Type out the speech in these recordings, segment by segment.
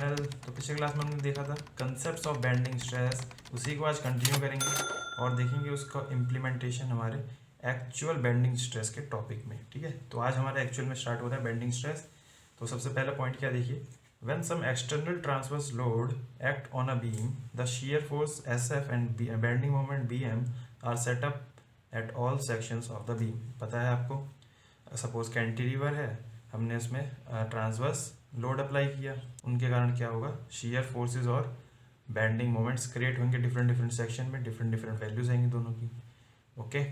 Channel. तो पिछले class में हमने देखा था कंसेप्ट्स ऑफ बेंडिंग स्ट्रेस, उसी को आज कंटिन्यू करेंगे और देखेंगे उसका इम्प्लीमेंटेशन हमारे एक्चुअल बेंडिंग स्ट्रेस के टॉपिक में। ठीक है, तो आज हमारा एक्चुअल में स्टार्ट हो रहा है बेंडिंग स्ट्रेस। तो सबसे पहला पॉइंट क्या देखिए, when some external transverse load act on a beam, the shear force SF and bending moment BM are set up at all sections of the beam. पता है आपको, सपोज कैंटिलीवर है, हमने उसमें ट्रांसवर्स लोड अप्लाई किया, उनके कारण क्या होगा, शियर फोर्सेस और बेंडिंग मोमेंट्स क्रिएट होंगे डिफरेंट डिफरेंट सेक्शन में, डिफरेंट डिफरेंट वैल्यूज आएंगी दोनों की। ओके,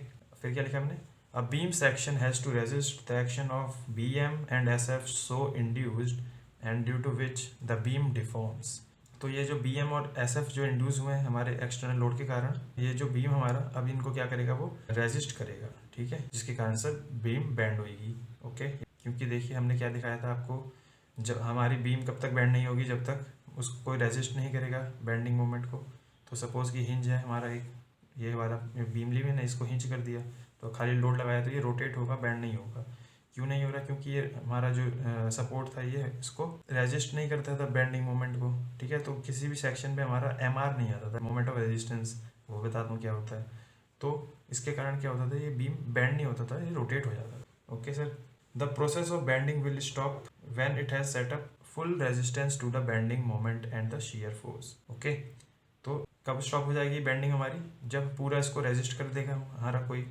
फिर क्या लिखा हमने, a beam section has to resist the action of BM and SF so induced and due to which the beam deforms. तो ये जो BM और SF जो इंड्यूस हुए हैं हमारे एक्सटर्नल लोड के कारण, ये जो बीम हमारा अब इनको क्या करेगा, वो रेजिस्ट करेगा। ठीक है, जिसके कारण से बीम बैंड होगी। ओके, क्योंकि देखिए हमने क्या दिखाया था आपको, जब हमारी बीम कब तक बैंड नहीं होगी, जब तक उसको कोई रेजिस्ट नहीं करेगा बेंडिंग मोमेंट को। तो सपोज कि हिंज है हमारा एक, ये वाला बीम ली मैंने, इसको हिंज कर दिया तो खाली लोड लगाया तो ये रोटेट होगा, बैंड नहीं होगा। क्यों नहीं हो रहा, क्योंकि ये हमारा जो सपोर्ट था ये इसको रेजिस्ट नहीं करता था बेंडिंग मोमेंट को। ठीक है, तो किसी भी सेक्शन पे हमारा MR नहीं आता था, मोमेंट ऑफ रेजिस्टेंस, वो बता दूँ क्या होता है। तो इसके कारण क्या होता था, ये बीम बैंड नहीं होता था, ये रोटेट हो जाता था। Okay sir, the process of bending will stop when it has set up full resistance to the bending moment and the shear force. Okay, तो कब स्टॉप हो जाएगी बेंडिंग हमारी, जब पूरा इसको रेजिस्ट कर देगा हमारा कोई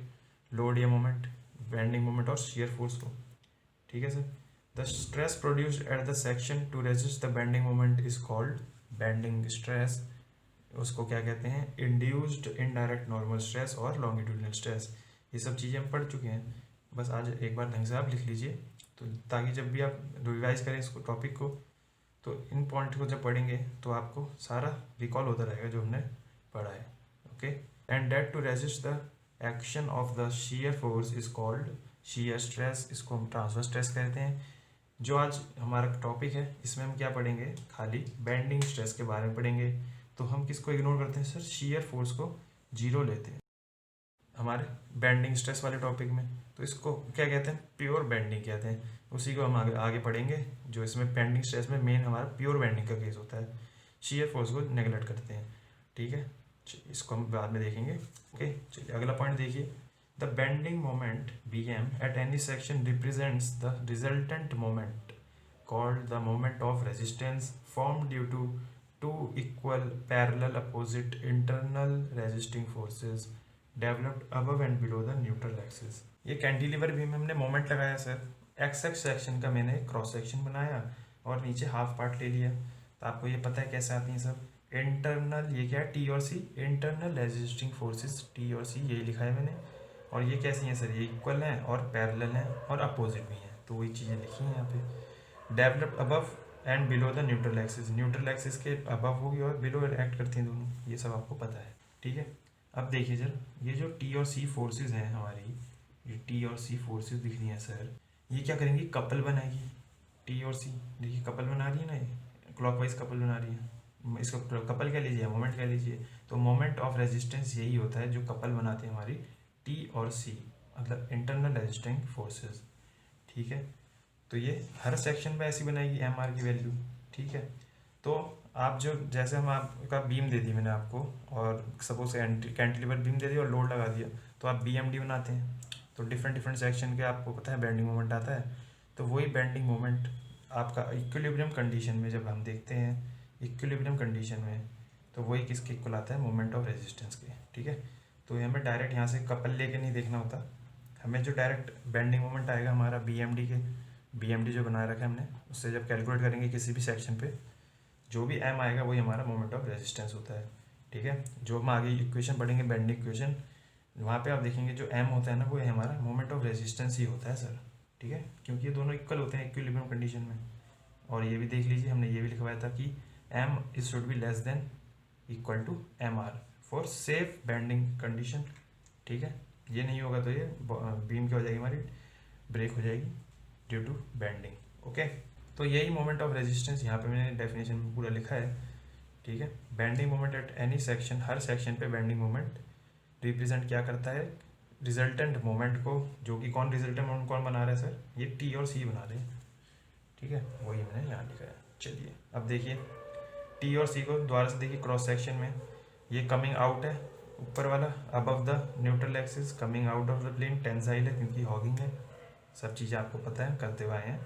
लोड या मोमेंट, बेंडिंग मोमेंट और shear फोर्स को। ठीक है sir, the stress produced at the section two resist the bending moment is called bending stress. उसको क्या कहते हैं, इंड्यूस्ड इनडायरेक्ट नॉर्मल स्ट्रेस और लॉन्गिट्यूडिनल स्ट्रेस। ये सब चीज़ें हम पढ़ चुके हैं, बस आज एक बार ढंग से आप लिख लीजिए, तो ताकि जब भी आप रिवाइज करें इसको टॉपिक को, तो इन पॉइंट को जब पढ़ेंगे तो आपको सारा रिकॉल होता रहेगा जो हमने पढ़ा है। Okay, and that to resist the action of the shear force is called shear stress. इसको हम ट्रांसवर्स स्ट्रेस कहते हैं। जो आज हमारा टॉपिक है इसमें हम क्या पढ़ेंगे, खाली बेंडिंग स्ट्रेस के बारे में पढ़ेंगे। तो हम किसको इग्नोर करते हैं सर, शियर फोर्स को जीरो लेते हैं हमारे बेंडिंग स्ट्रेस वाले टॉपिक में। तो इसको क्या कहते हैं, प्योर बेंडिंग कहते हैं। उसी को हम आगे पढ़ेंगे, जो इसमें बेंडिंग स्ट्रेस में मेन हमारा प्योर बेंडिंग का केस होता है, शियर फोर्स को नेगलेक्ट करते हैं। ठीक है, इसको हम बाद में देखेंगे। ओके, चलिए अगला पॉइंट देखिए, the bending moment BM at any section represents the resultant moment called the moment of resistance form due to two equal parallel opposite internal resisting forces developed above and below the neutral axis. ये cantilever भी में हमने moment लगाया sir, XX section का मैंने cross section बनाया और नीचे हाफ पार्ट ले लिया। तो आपको ये पता है कैसे आती हैं सब, इंटरनल, ये क्या है, T और C, internal resisting forces T और C, यही लिखा है मैंने। और ये कैसी हैं सर, ये इक्वल हैं और पैरेलल हैं और अपोजिट भी हैं, तो वही चीज़ें लिखी हैं यहाँ पे। Developed above and below the neutral axis, neutral axis के अबव होगी और बिलो एक्ट करती हैं दोनों, ये सब आपको पता है। ठीक है, अब देखिए सर, ये जो T और C फोर्सेस हैं हमारी, ये T और C फोर्सेस दिख रही हैं सर, ये क्या करेंगी, कपल बनाएगी। T और C देखिए कपल बना रही है ना, ये क्लॉकवाइज कपल बना रही है। इसको कपल क्या लीजिए, मोमेंट क्या लीजिए, तो मोमेंट ऑफ रेजिस्टेंस यही होता है जो कपल बनाते हैं हमारी T और C, मतलब इंटरनल रेजिस्टिंग फोर्सेस। ठीक है, तो ये हर सेक्शन में ऐसी बनाएगी MR की वैल्यू। ठीक है, तो आप जो, जैसे हम आपका बीम दे दी मैंने आपको, और सपोज कैंटिलीवर बीम दे दी और लोड लगा दिया, तो आप BMD बनाते हैं। तो डिफरेंट डिफरेंट सेक्शन के आपको पता है बेंडिंग मोमेंट आता है। तो वही बेंडिंग मोमेंट आपका इक्विलिब्रियम कंडीशन में जब हम देखते हैं, इक्विलिब्रियम कंडीशन में, तो वही किसके इक्वल आता है, मोमेंट ऑफ रेजिस्टेंस के। ठीक है, तो हमें डायरेक्ट यहाँ से कपल लेके नहीं देखना होता, हमें जो डायरेक्ट बेंडिंग मोमेंट आएगा हमारा BMD जो बनाए रखा है हमने, उससे जब कैलकुलेट करेंगे किसी भी सेक्शन पे, जो भी M आएगा वही हमारा मोमेंट ऑफ रेजिस्टेंस होता है। ठीक है, जो हम आगे इक्वेशन पढ़ेंगे बेंडिंग इक्वेशन, वहाँ पे आप देखेंगे जो M होता है ना, वो हमारा मोमेंट ऑफ रेजिस्टेंस ही होता है सर। ठीक है, क्योंकि ये दोनों इक्वल होते हैं इक्विलिब्रियम कंडीशन में। और ये भी देख लीजिए, हमने ये भी लिखवाया था कि M is should be less than equal to MR for safe bending condition. ठीक है, ये नहीं होगा तो ये बीम क्या हो जाएगी, हमारी ब्रेक हो जाएगी ड्यू टू बेंडिंग। ओके, तो यही मोमेंट ऑफ रेजिस्टेंस यहाँ पे मैंने डेफिनेशन में पूरा लिखा है। ठीक है, bending moment at any section, her section पे बेंडिंग मोमेंट रिप्रेजेंट क्या करता है, रिजल्टेंट मोमेंट को, जो कि कौन रिजल्टेंट मोमेंट कौन बना रहा है सर, ये T और C बना रहे हैं। ठीक है, वही मैंने यहाँ लिखा है। चलिए अब देखिए टी और सी को दोबारा से देखिए क्रॉस सेक्शन में, ये कमिंग आउट है ऊपर वाला above the neutral axis, coming out of the plane tensile है क्योंकि हॉगिंग है, सब चीज़ें आपको पता है करते हुए आए हैं।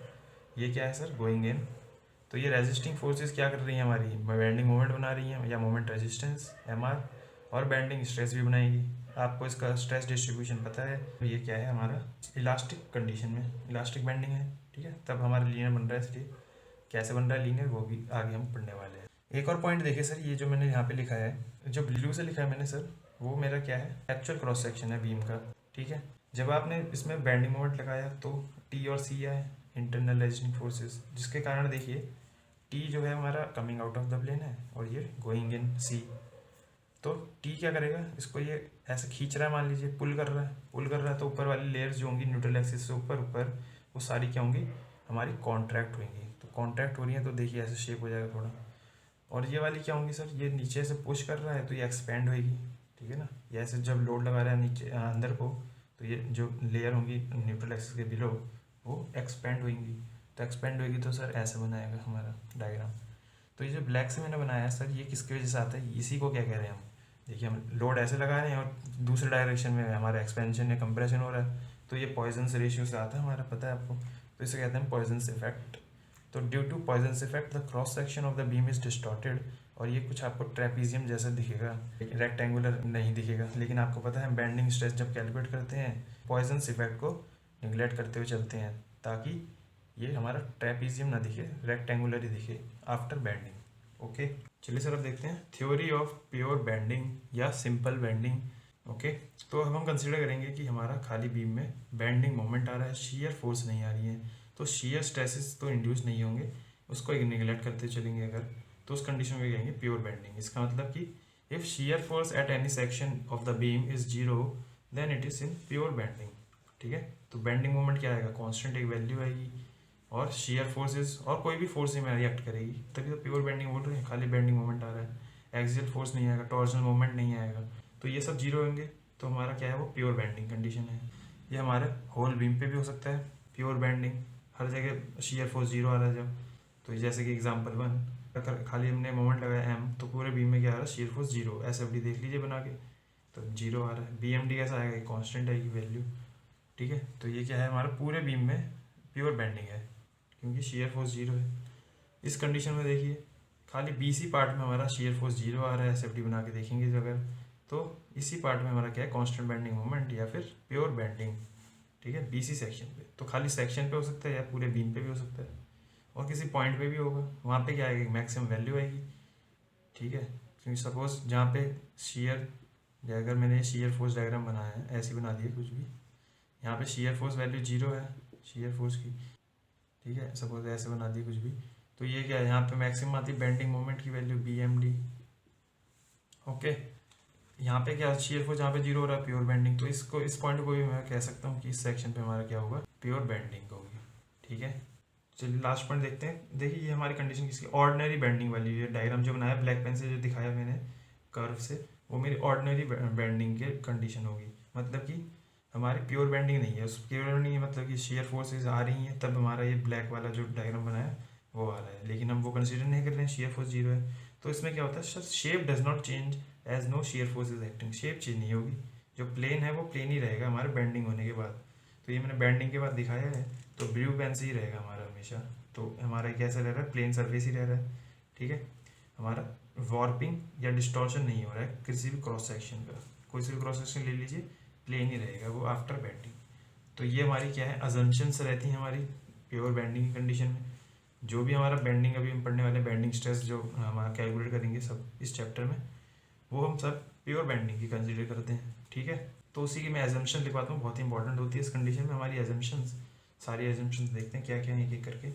ये क्या है सर, गोइंग इन। तो ये रेजिस्टिंग फोर्सेस क्या कर रही हैं हमारी, बेंडिंग मोमेंट बना रही हैं या मोमेंट रेजिस्टेंस एम आर, और बेंडिंग स्ट्रेस भी बनाएगी। आपको इसका स्ट्रेस डिस्ट्रीब्यूशन पता है। ये क्या है हमारा इलास्टिक कंडीशन में, इलास्टिक बेंडिंग है, ठीक है, तब हमारा लीनियर बन रहा है, इसलिए कैसे बन रहा है लीनियर वो भी आगे हम पढ़ने वाले हैं। एक और पॉइंट देखिए सर, ये जो मैंने यहाँ पे लिखा है, जो ब्लू से लिखा है मैंने सर, वो मेरा क्या है, एक्चुअल क्रॉस सेक्शन है बीम का, ठीक है। जब आपने इसमें बेंडिंग मोमेंट लगाया तो टी और सी आए, इंटरनल रेजिस्टिंग फोर्सेस, जिसके कारण देखिए टी जो है हमारा coming out of the plane है और ये गोइंग इन सी। तो टी क्या करेगा, इसको ये ऐसे खींच रहा है, मान लीजिए पुल कर रहा है, पुल कर रहा है, तो ऊपर वाली लेयर्स जो होंगी न्यूट्रल एक्सिस से ऊपर ऊपर, वो सारी क्या होंगी हमारी कॉन्ट्रैक्ट होंगी। तो कॉन्ट्रैक्ट हो रही है तो देखिए ऐसे शेप हो जाएगा थोड़ा। और ये वाली क्या होंगी सर, ये नीचे से पुश कर रहा है तो ये एक्सपेंड होगी, ठीक है ना। ये ऐसे जब लोड लगा रहा है नीचे अंदर को, तो ये जो लेयर होंगी न्यूट्रल एक्सिस के बिलो वो एक्सपेंड होंगी। तो एक्सपेंड होगी तो सर ऐसे बनाएगा हमारा डायग्राम। तो ये जो ब्लैक से मैंने बनाया है सर, ये किसकी वजह से आता है, इसी को क्या कह रहे हैं हम, देखिए हम लोड ऐसे लगा रहे हैं और दूसरे डायरेक्शन में हमारा एक्सपेंशन या कंप्रेशन हो रहा है, तो ये पॉइजन रेशियो से आता है हमारा, पता है आपको। तो इसे कहते हैं पॉइजन इफेक्ट। तो due to Poisson effect the cross section of the beam is distorted, और ये कुछ आपको ट्रेपीजियम जैसा दिखेगा, रेक्टेंगुलर नहीं दिखेगा। लेकिन आपको पता है बेंडिंग स्ट्रेस जब कैलकुलेट करते हैं पॉइजन इफेक्ट को निगलेक्ट करते हुए चलते हैं, ताकि ये हमारा ट्रेपीजियम ना दिखे, रेक्टेंगुलर ही दिखे आफ्टर बेंडिंग। ओके चलिए सर अब देखते हैं थ्योरी ऑफ प्योर बेंडिंग या सिंपल बेंडिंग। ओके तो अब हम कंसिडर करेंगे कि हमारा खाली बीम में बेंडिंग मोमेंट आ रहा है, शीयर फोर्स नहीं आ रही है, तो शीयर स्ट्रेसेस तो इंड्यूस नहीं होंगे, उसको एक निगलेक्ट करते चलेंगे अगर, तो उस कंडीशन में कहेंगे प्योर बेंडिंग। इसका मतलब कि if shear force at any section of the beam is zero then it is in pure bending, ठीक है। तो बेंडिंग मोमेंट क्या आएगा, कांस्टेंट एक वैल्यू आएगी, और शीयर फोर्सेस और कोई भी फोर्स में रिएक्ट करेगी, तभी तो प्योर बेंडिंग बोल रहे हैं। खाली बेंडिंग मोमेंट आ रहा है, एक्सियल फोर्स नहीं आएगा, टॉर्शनल मोमेंट नहीं आएगा, तो ये सब जीरो होंगे, तो हमारा क्या है वो प्योर बेंडिंग कंडीशन है। ये हमारे होल बीम पे भी हो सकता है प्योर बेंडिंग, हर जगह शीयर फोर्स जीरो आ रहा है जब, तो जैसे कि एग्जांपल 1 खाली हमने मोमेंट लगाया एम, तो पूरे बीम में क्या आ रहा है, शीयर फोर्स जीरो, एसएफडी देख लीजिए बना के, तो जीरो आ रहा है। बीएमडी कैसा आएगा, कांस्टेंट आएगी वैल्यू, ठीक है। तो ये क्या है हमारा पूरे बीम में प्योर बेंडिंग है क्योंकि शीयर फोर्स जीरो है। इस कंडीशन में देखिए खाली बीसी पार्ट में हमारा शीयर फोर्स जीरो आ रहा है, एसएफडी बना के देखेंगे जो अगर, तो इसी पार्ट में हमारा क्या है कांस्टेंट बेंडिंग मोमेंट या फिर प्योर बेंडिंग, ठीक है, बीसी सेक्शन पे। तो खाली सेक्शन पे हो सकता है या पूरे बीम पे भी हो सकता है, और किसी पॉइंट पे भी होगा, वहाँ पे क्या आएगी मैक्सिमम वैल्यू आएगी, ठीक है। क्योंकि सपोज जहाँ पे शीयर, अगर मैंने शीयर फोर्स डायग्राम बनाया है, ऐसे बना दिया कुछ भी, यहाँ पे शीयर फोर्स वैल्यू जीरो है शीयर फोर्स की, ठीक है, सपोज ऐसे बना दी कुछ भी, तो ये क्या है यहाँ पे मैक्सिमम आती है बेंडिंग मोमेंट की वैल्यू BMD। ओके यहाँ पे क्या शीयर फोर्स जहाँ पे जीरो हो रहा है प्योर बेंडिंग, तो इसको इस पॉइंट को भी मैं कह सकता हूँ कि इस सेक्शन पे हमारा क्या होगा प्योर बेंडिंग होगी, ठीक है। चलिए लास्ट पॉइंट देखते हैं। देखिए ये हमारी कंडीशन किसकी, ऑर्डिनरी बेंडिंग वाली है। डायग्राम जो बनाया ब्लैक पेन से जो दिखाया मैंने कर्व से, वो मेरी ऑर्डिनरी बेंडिंग के कंडीशन होगी, मतलब कि हमारी प्योर बेंडिंग नहीं है। उस प्योर बेंडिंग मतलब कि शेयर फोर्सेज आ रही हैं तब हमारा ये ब्लैक वाला जो डायग्राम बनाया वो आ रहा है, लेकिन हम वो कंसीडर नहीं कर रहे हैं, शेयर फोर्स जीरो है। तो इसमें क्या होता है sir, shape does not change as no shear force is acting, shape change नहीं होगी, जो प्लेन है वो प्लेन ही रहेगा हमारे बेंडिंग होने के बाद। तो ये मैंने बेंडिंग के बाद दिखाया है, तो ब्लू पेन से ही रहेगा हमारा हमेशा, तो हमारा कैसा रह रहा है प्लेन सर्फेस ही रह रहा है, ठीक है। हमारा वॉर्पिंग या डिस्टॉर्शन नहीं हो रहा है किसी भी क्रॉस सेक्शन का, कोई सी भी क्रॉस सेक्शन ले लीजिए प्लेन ही रहेगा वो आफ्टर बेंडिंग। तो ये हमारी क्या है अजम्पशंस रहती हैं हमारी प्योर बेंडिंग की कंडीशन में। जो भी हमारा बेंडिंग अभी हम पढ़ने वाले बेंडिंग स्ट्रेस जो हमारा कैलकुलेट करेंगे सब इस चैप्टर में, वो हम सब प्योर बेंडिंग की कंसीडर करते हैं, ठीक है। तो उसी की मैं एजम्पशन लिखवाता हूँ, बहुत ही इंपॉर्टेंट होती है इस कंडीशन में हमारी एजम्पशंस। सारी एजम्पशंस देखते हैं क्या क्या है एक एक करके।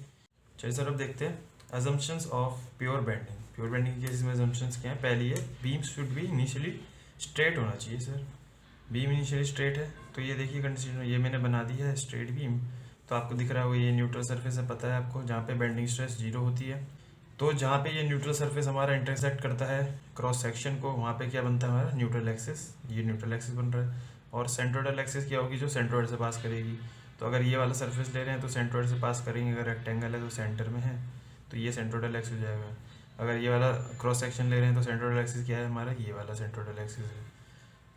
चलिए सर अब देखते हैं assumptions of pure bending. Pure bending के इसमें एजम्पशंस क्या है, पहली है beam should be initially straight होना चाहिए सर, बीम इनिशियली स्ट्रेट है, तो ये देखिए कंडीशन ये मैंने बना दी है स्ट्रेट बीम, तो आपको दिख रहा होगा ये न्यूट्रल सरफेस है, पता है आपको, जहाँ पे बेंडिंग स्ट्रेस जीरो होती है। तो जहाँ पे ये न्यूट्रल सरफेस हमारा इंटरसेक्ट करता है क्रॉस सेक्शन को, वहाँ पे क्या बनता है हमारा न्यूट्रल एक्सिस, ये न्यूट्रल एक्सिस बन रहा है। और सेंट्रोइडल एक्सिस क्या होगी, जो सेंट्रोइड से पास करेगी। तो अगर ये वाला सरफेस ले रहे हैं तो सेंट्रोइड से पास करेंगे, अगर रेक्टेंगल है तो सेंटर में है, तो ये सेंट्रोइडल एक्सिस हो जाएगा। अगर ये वाला क्रॉस सेक्शन ले रहे हैं तो सेंट्रोइडल एक्सिस क्या है हमारा, ये वाला सेंट्रोइडल एक्सिस है।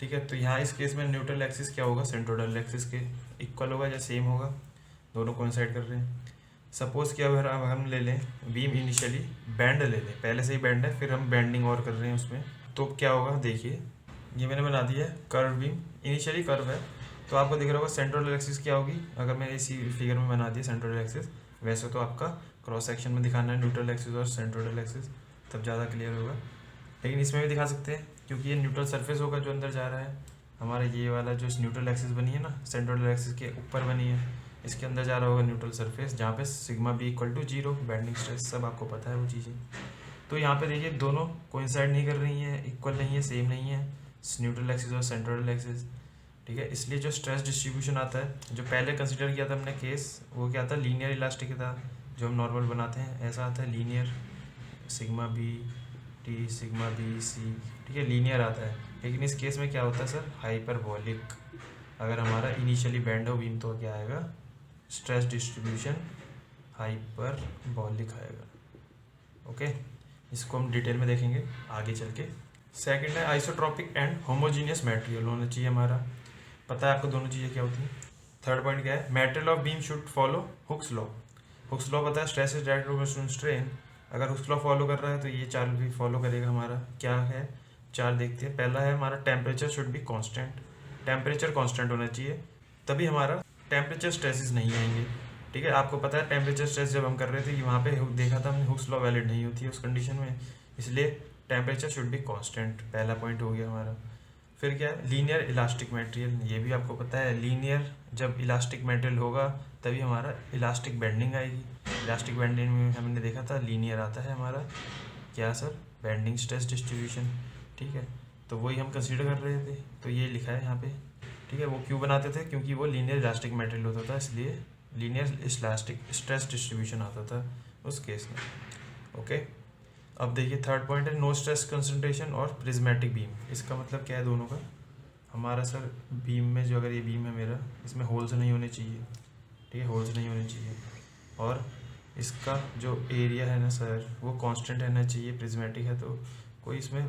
ठीक है, तो यहाँ इस केस में न्यूट्रल एक्सिस क्या होगा, सेंट्रोइडल एक्सिस के इक्वल होगा या सेम होगा, दोनों कोइंसाइड कर रहे हैं। सपोज कि अब हम ले लें बीम इनिशियली बैंड ले लें, पहले से ही बैंड है, फिर हम बैंडिंग और कर रहे हैं उसमें, तो क्या होगा देखिए, ये मैंने बना दिया है कर्व बीम, इनिशियली कर्व है, तो आपको दिख रहा होगा सेंट्रोइडल एक्सिस क्या होगी। अगर मैंने इसी फिगर में बना दिया सेंट्रोइडल एक्सिस, वैसे तो आपका क्रॉस सेक्शन में दिखाना है न्यूट्रल एक्सिस और सेंट्रोइडल एक्सिस, तब ज़्यादा क्लियर होगा। लेकिन इसमें भी दिखा सकते हैं क्योंकि ये न्यूट्रल सरफेस होगा जो अंदर जा रहा है हमारा, ये वाला जो न्यूट्रल एक्सिस बनी है ना, सेंट्रोइडल एक्सिस के ऊपर बनी है, इसके अंदर जा रहा होगा न्यूट्रल सरफेस, जहाँ पे sigma B equal to 0, bending stress, सब आपको पता है वो चीज़ें। तो यहाँ पे देखिए दोनों कोइंसाइड नहीं कर रही हैं, इक्वल नहीं है, सेम नहीं है, न्यूट्रल एक्सिस और सेंट्रोइडल एक्सिस। ठीक है, इसलिए जो स्ट्रेस डिस्ट्रीब्यूशन आता है, जो पहले कंसिडर किया था हमने केस, वो क्या था, लीनियर इलास्टिक था, जो हम नॉर्मल बनाते हैं ऐसा आता है linear, sigma B T sigma B C, ठीक है, लीनियर आता है। लेकिन इस केस में क्या होता है सर, हाइपरबॉलिक। अगर हमारा इनिशियली बैंड हो बीम तो क्या आएगा, स्ट्रेस डिस्ट्रीब्यूशन हाइपरबॉलिक आएगा। ओके, इसको हम डिटेल में देखेंगे आगे चल के। सेकेंड है आइसोट्रॉपिक एंड होमोजीनियस मटेरियल होना चाहिए हमारा, पता है आपको दोनों चीज़ें क्या होती हैं। थर्ड पॉइंट क्या है, material of beam should follow Hooke's law. Hooke's law पता है, stress is direct proportional strain. अगर हुक्स लॉ फॉलो कर रहा है तो ये चार भी फॉलो करेगा हमारा। क्या है, चार देखते हैं। पहला है हमारा temperature should be constant, temperature constant होना चाहिए, तभी हमारा टेम्परेचर स्ट्रेसेस नहीं आएंगे। ठीक है, आपको पता है टेम्परेचर स्ट्रेस जब हम कर रहे थे कि वहाँ पे देखा था हमने, हुक्स लॉ वैलिड नहीं होती है उस कंडीशन में, इसलिए टेम्परेचर शुड बी कांस्टेंट, पहला पॉइंट हो गया हमारा। फिर क्या है, लीनियर इलास्टिक मटेरियल, ये भी आपको पता है, लीनियर जब इलास्टिक मटेरियल होगा तभी हमारा इलास्टिक बेंडिंग आएगी। इलास्टिक बेंडिंग में हमने देखा था लीनियर आता है हमारा क्या सर, बेंडिंग स्ट्रेस डिस्ट्रीब्यूशन। ठीक है, तो वही हम कंसीडर कर रहे थे, तो ये लिखा है यहाँ पे। ठीक है, वो क्यों बनाते थे, क्योंकि वो लीनियर इलास्टिक मटेरियल होता था, इसलिए लीनियर इलास्टिक स्ट्रेस डिस्ट्रीब्यूशन आता था उस केस में। ओके, अब देखिए थर्ड पॉइंट है नो स्ट्रेस कंसंट्रेशन और प्रिज्मेटिक बीम। इसका मतलब क्या है दोनों का, हमारा सर बीम में जो, अगर ये बीम है मेरा, इसमें होल्स नहीं होने चाहिए। ठीक है, होल्स नहीं होने चाहिए, और इसका जो एरिया है ना सर वो कांस्टेंट रहना चाहिए। प्रिज्मेटिक है तो कोई इसमें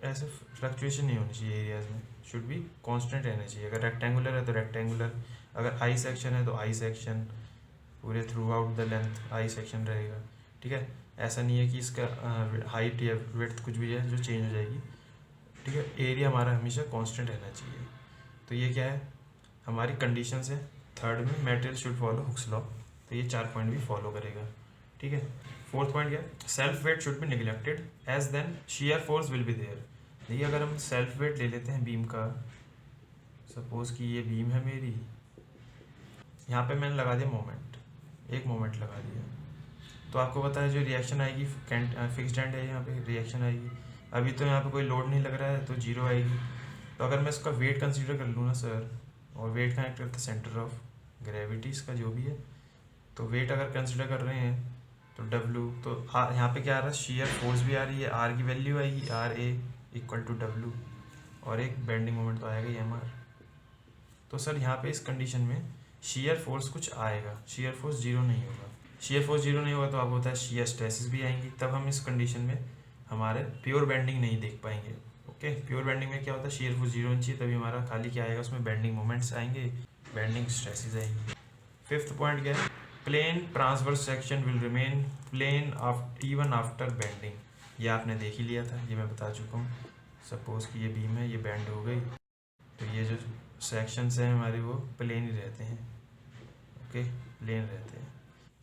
ऐसे फ्लक्चुएशन नहीं होनी चाहिए, एरियाज में शुड बी कांस्टेंट रहना चाहिए। अगर रेक्टेंगुलर है तो रेक्टेंगुलर, अगर आई सेक्शन है तो आई सेक्शन, पूरे through out the length I section रहेगा। ठीक है, ऐसा नहीं है कि इसका हाइट या विड्थ कुछ भी है जो चेंज हो जाएगी। ठीक है, एरिया हमारा हमेशा कांस्टेंट रहना चाहिए। तो ये क्या है हमारी कंडीशंस है थर्ड में, material should follow Hooke's law, तो ये चार पॉइंट भी फॉलो करेगा। ठीक है, फोर्थ पॉइंट क्या है, self weight should be neglected as then shear force will be there. देखिए अगर हम सेल्फ वेट ले लेते हैं बीम का, सपोज कि ये बीम है मेरी, यहाँ पे मैंने लगा दिया मोमेंट, एक मोमेंट लगा दिया, तो आपको पता है जो रिएक्शन आएगी, फिक्स्ड एंड है यहाँ पे रिएक्शन आएगी। अभी तो यहाँ पे कोई लोड नहीं लग रहा है तो जीरो आएगी। तो अगर मैं इसका वेट कंसीडर कर लूँ ना सर, और वेट कनेक्ट करते सेंटर ऑफ ग्रेविटी इसका जो भी है, तो वेट अगर कंसीडर कर रहे हैं तो डब्लू, तो यहाँ पे क्या आ रहा है, शियर फोर्स भी आ रही है, आर की वैल्यू आएगी R A equal to W, और एक बेंडिंग मोमेंट तो आएगा ही एम आर। तो सर यहाँ पे इस कंडीशन में शियर फोर्स कुछ आएगा, शियर फोर्स जीरो नहीं होगा। शियर फोर्स जीरो नहीं होगा तो आपको होता है शियर स्ट्रेसेस भी आएंगी, तब हम इस कंडीशन में हमारे प्योर बेंडिंग नहीं देख पाएंगे। ओके, प्योर बेंडिंग में क्या होता है, शियर फोर्स जीरो होनी चाहिए, तभी हमारा खाली क्या आएगा, उसमें बेंडिंग मोमेंट्स आएंगे, बेंडिंग स्ट्रेसेस आएंगे। फिफ्थ पॉइंट क्या है, plane transverse section will remain plane even after bending. ये आपने देख ही लिया था, ये मैं बता चुका हूँ। सपोज कि ये बीम है, ये बेंड हो गई, तो ये जो सेक्शंस हैं हमारे वो प्लेन ही रहते हैं। ओके, प्लेन रहते हैं।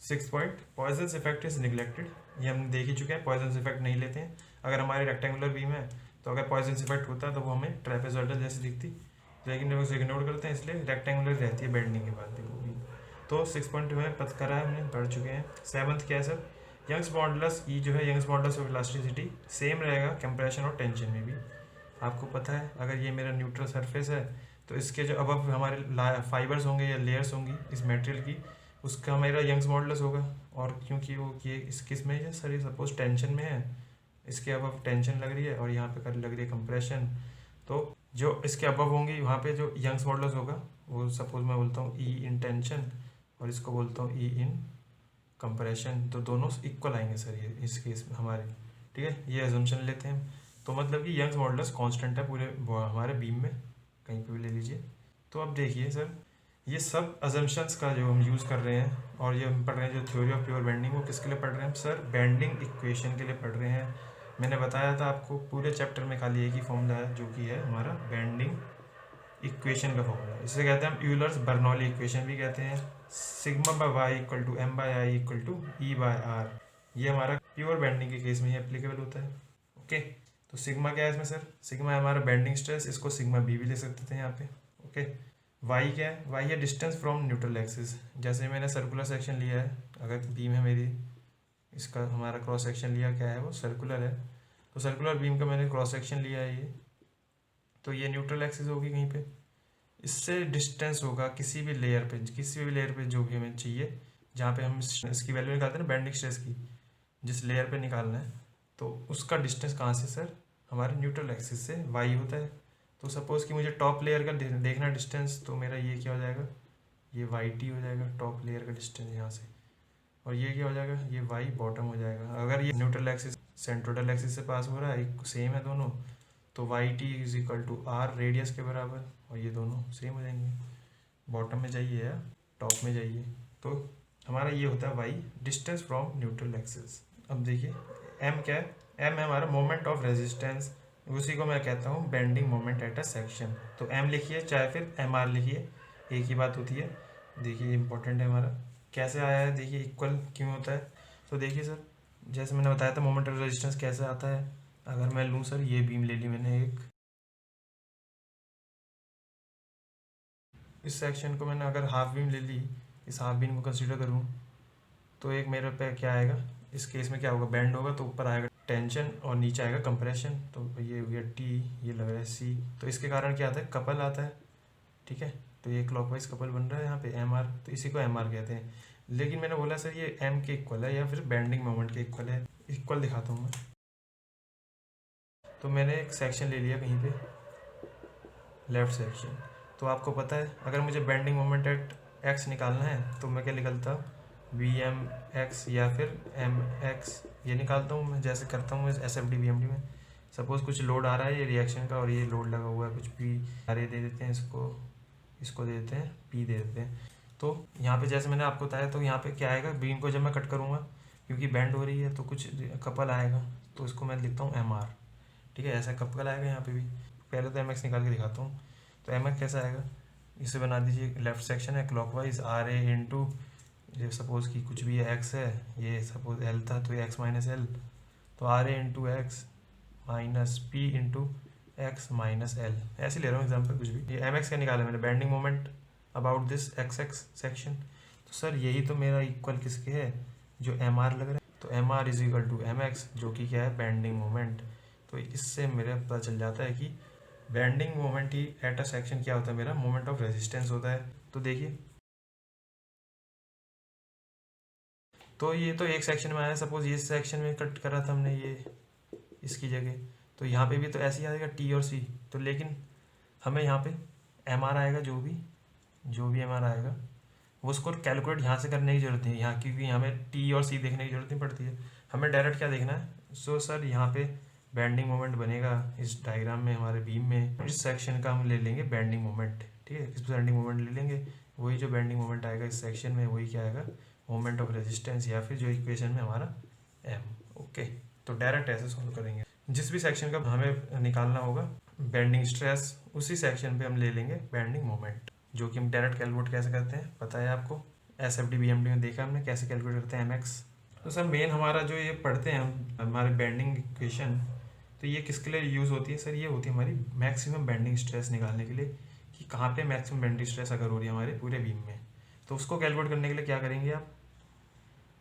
Six point, Poisson's effect is neglected, ये हम देख ही चुके हैं, पॉइजन्स इफेक्ट नहीं लेते हैं। अगर हमारी रेक्टेंगुलर बीम है तो अगर पॉइजन्स इफेक्ट होता है तो वो हमें ट्रेपेजॉइडल जैसी दिखती, लेकिन वो इग्नोर करते हैं, इसलिए रेक्टेंगुलर रहती है बेंडिंग के बाद भी वो भी। तो 6 पॉइंट में पता करा है हमने, पढ़ चुके हैं। सेवंथ क्या है सर, यंग्स मॉडुलस ई जो है, Young's modulus of elasticity same रहेगा कंप्रेशन और टेंशन में भी। आपको पता है अगर ये मेरा न्यूट्रल सरफेस है तो इसके जो अब हमारे फाइबर्स होंगे या लेयर्स होंगी इस मटेरियल की, उसका मेरा यंग्स मॉडुलस होगा। और क्योंकि वो ये इस किस में है सर, ये सपोज टेंशन में है, इसके अब टेंशन लग रही है और यहाँ पे कर लग रही है कंप्रेशन, तो जो इसके अबव होंगी वहाँ पे जो यंग्स मॉडुलस होगा वो सपोज मैं बोलता हूँ ई इन टेंशन, और इसको बोलता हूँ ई इन कंप्रेशन, तो दोनों इक्वल आएंगे सर ये इस केस में हमारे, ठीक है। ये एजम्पशन लेते हैं। तो मतलब कि यंग्स मॉडुलस कांस्टेंट है पूरे हमारे बीम में, कहीं पे भी ले लीजिए। तो अब देखिए सर, ये सब अजम्पशंस का जो हम यूज़ कर रहे हैं और ये हम पढ़ रहे हैं जो थ्योरी ऑफ प्योर बेंडिंग, वो किसके लिए पढ़ रहे हैं हम सर? बेंडिंग इक्वेशन के लिए पढ़ रहे हैं। मैंने बताया था आपको पूरे चैप्टर में खाली एक ही फॉर्मूला है जो कि है हमारा बेंडिंग इक्वेशन का फॉर्मूला। इसे कहते हैं हम यूलर्स बर्नौली इक्वेशन भी कहते हैं। Sigma by Y equal to M by I equal to E by R. ये हमारा प्योर बेंडिंग के केस में ही एप्लीकेबल होता है। ओके, तो सिग्मा क्या है इसमें सर? सिग्मा है हमारा बेंडिंग स्ट्रेस, इसको सिग्मा बी भी ले सकते थे यहाँ पे। ओके, वाई क्या है? वाई है डिस्टेंस फ्रॉम न्यूट्रल एक्सिस। जैसे मैंने सर्कुलर सेक्शन लिया है, अगर बीम है मेरी, इसका हमारा क्रॉस सेक्शन लिया, क्या है वो? सर्कुलर है। तो सर्कुलर बीम का मैंने क्रॉस सेक्शन लिया है ये, तो ये न्यूट्रल एक्सिस होगी कहीं पे। इससे डिस्टेंस होगा किसी भी लेयर पे, किसी भी लेयर पे जो भी हमें चाहिए, जहाँ पे हम इसकी वैल्यू निकालते हैं ना बेंडिंग स्ट्रेस की, जिस लेयर पे निकालना है, तो उसका डिस्टेंस कहाँ से सर? हमारे न्यूट्रल एक्सिस से वाई होता है। तो सपोज़ कि मुझे टॉप लेयर का देखना डिस्टेंस, तो मेरा ये क्या हो जाएगा? ये वाई टी हो जाएगा टॉप लेयर का डिस्टेंस यहाँ से। और ये क्या हो जाएगा? ये वाई बॉटम हो जाएगा। अगर ये न्यूट्रल एक्सिस सेंट्रोडल एक्सिस से पास हो रहा है, एक सेम है दोनों, तो Y T is equal to R radius के बराबर, और ये दोनों सेम हो जाएंगे। बॉटम में जाइए या टॉप में जाइए, तो हमारा ये होता है Y, distance from neutral axis. अब देखिए एम क्या है? एम है हमारा मोमेंट ऑफ रेजिस्टेंस, उसी को मैं कहता हूँ bending moment at a section. तो एम लिखिए चाहे फिर एम आर लिखिए, एक ही बात होती है। देखिए इंपॉर्टेंट है हमारा, कैसे आया है देखिए, इक्वल क्यों होता है? तो देखिए सर, जैसे मैंने बताया था मोमेंट ऑफ रेजिस्टेंस कैसे आता है। अगर मैं लूँ सर, ये बीम ले ली मैंने एक, इस सेक्शन को मैंने अगर हाफ बीम ले ली, इस हाफ बीम को कंसीडर करूँ, तो एक मेरे पे क्या आएगा? इस केस में क्या होगा? बेंड होगा, तो ऊपर आएगा टेंशन और नीचे आएगा कंप्रेशन। तो ये हो गया टी, ये लग रहा है सी। तो इसके कारण क्या आता है? कपल आता है, ठीक है। तो ये क्लॉकवाइज कपल बन रहा है यहाँ पे एम आर, तो इसी को एम आर कहते हैं। लेकिन मैंने बोला सर ये एम के इक्वल है या फिर बेंडिंग मोमेंट के इक्वल है। इक्वल दिखाता हूँ मैं। तो मैंने एक सेक्शन ले लिया कहीं पे, लेफ्ट सेक्शन। तो आपको पता है अगर मुझे बेंडिंग मोमेंट एट एक्स निकालना है, तो मैं क्या निकलता? वी एम एक्स या फिर एम एक्स, ये निकालता हूँ मैं, जैसे करता हूँ S F D B M D में। सपोज़ कुछ लोड आ रहा है ये रिएक्शन का, और ये लोड लगा हुआ है कुछ पी, आर दे देते हैं इसको, इसको दे देते हैं पी दे देते हैं। तो यहाँ पे जैसे मैंने आपको बताया, तो यहाँ पे क्या आएगा? बीम को जब मैं कट करूँगा, क्योंकि बेंड हो रही है, तो कुछ कपल आएगा, तो इसको मैं लिखता हूँ एम आर, ठीक है। ऐसा कपल आएगा यहाँ पे भी। पहले तो एम एक्स निकाल के दिखाता हूँ। तो एम एक्स कैसा आएगा? इसे बना दीजिए, लेफ्ट सेक्शन है क्लॉकवाइज, आर ए इंटू, ये सपोज़ कि कुछ भी एक्स है, ये सपोज एल था, तो ये एक्स माइनस एल, तो R A into X minus P into X minus L, ऐसे ले रहा हूँ एग्जाम्पल कुछ भी। ये एम एक्स का निकाला मैंने, bending moment about this x x section. तो सर यही तो मेरा इक्वल किसके है? जो एम आर लग रहा है। तो M R is equal to M X, जो कि क्या है? Bending moment. तो इससे मेरा पता चल जाता है कि बेंडिंग मोमेंट ही एट अ सेक्शन क्या होता है? मेरा मोमेंट ऑफ रेजिस्टेंस होता है। तो देखिए, तो ये तो एक सेक्शन में आया, सपोज ये सेक्शन में कट करा था हमने ये इसकी जगह, तो यहाँ पे भी तो ऐसे ही आएगा टी और सी। तो लेकिन हमें यहाँ पे एम आर आएगा, जो भी एम आर आएगा वो उसको कैलकुलेट यहाँ से करने की जरूरत नहीं है यहाँ, क्योंकि यहाँ में टी और सी देखने की जरूरत नहीं पड़ती है। हमें डायरेक्ट क्या देखना है? सो सर यहाँ पे बेंडिंग मोमेंट बनेगा इस डायग्राम में, हमारे बीम में, इस सेक्शन का हम ले लेंगे बेंडिंग मोमेंट, ठीक है। इस बेंडिंग मोमेंट ले लेंगे, वही जो बेंडिंग मोमेंट आएगा इस सेक्शन में, वही क्या आएगा? मोमेंट ऑफ रेजिस्टेंस, या फिर जो इक्वेशन में हमारा एम। ओके, तो डायरेक्ट ऐसे सॉल्व करेंगे। जिस भी सेक्शन का हमें निकालना होगा बेंडिंग स्ट्रेस, उसी सेक्शन पे हम ले लेंगे बेंडिंग मोमेंट, जो कि हम डायरेक्ट कैलकुलेट कैसे करते हैं पता है आपको? S F D B M D में देखा हमने कैसे कैलकुलेट करते हैं एम एक्स। तो सर मेन हमारा जो ये पढ़ते हैं हम हमारे बेंडिंग इक्वेशन, तो ये किसके लिए यूज़ होती है सर? ये होती है हमारी मैक्सिमम बेंडिंग स्ट्रेस निकालने के लिए, कि कहाँ पे मैक्सिमम बेंडिंग स्ट्रेस अगर हो रही है हमारे पूरे बीम में, तो उसको कैलकुलेट करने के लिए क्या करेंगे आप?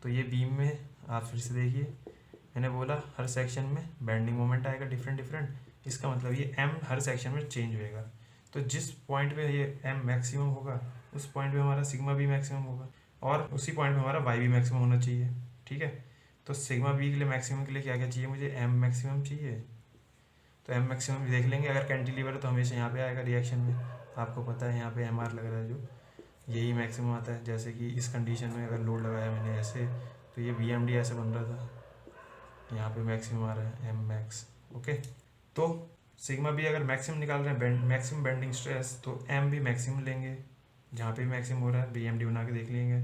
तो ये बीम में आप फिर से देखिए, मैंने बोला हर सेक्शन में बेंडिंग मोमेंट आएगा डिफरेंट डिफरेंट, इसका मतलब ये एम हर सेक्शन में चेंज होएगा। तो जिस पॉइंट पे ये एम मैक्सिमम होगा, उस पॉइंट पे हमारा सिग्मा भी मैक्सिमम होगा, और उसी पॉइंट पे हमारा वाई भी मैक्सिमम होना चाहिए, ठीक है। तो सिग्मा बी के लिए मैक्सिमम के लिए क्या क्या चाहिए मुझे? एम मैक्सिमम चाहिए। तो एम मैक्सिमम देख लेंगे, अगर कैंटिलीवर है तो हमेशा यहाँ पे आएगा रिएक्शन में, आपको पता है यहाँ पे एम आर लग रहा है जो, यही मैक्सिमम आता है। जैसे कि इस कंडीशन में अगर लोड लगाया मैंने ऐसे, तो ये VMD ऐसे बन रहा था, यहाँ पे मैक्सिमम आ रहा है एम मैक्स। ओके, तो सिग्मा भी अगर मैक्सिमम निकाल रहे हैं मैक्सिमम बेंडिंग स्ट्रेस, तो एम भी मैक्सिमम लेंगे, जहाँ पे मैक्सिमम हो रहा है BMD बना के देख लेंगे,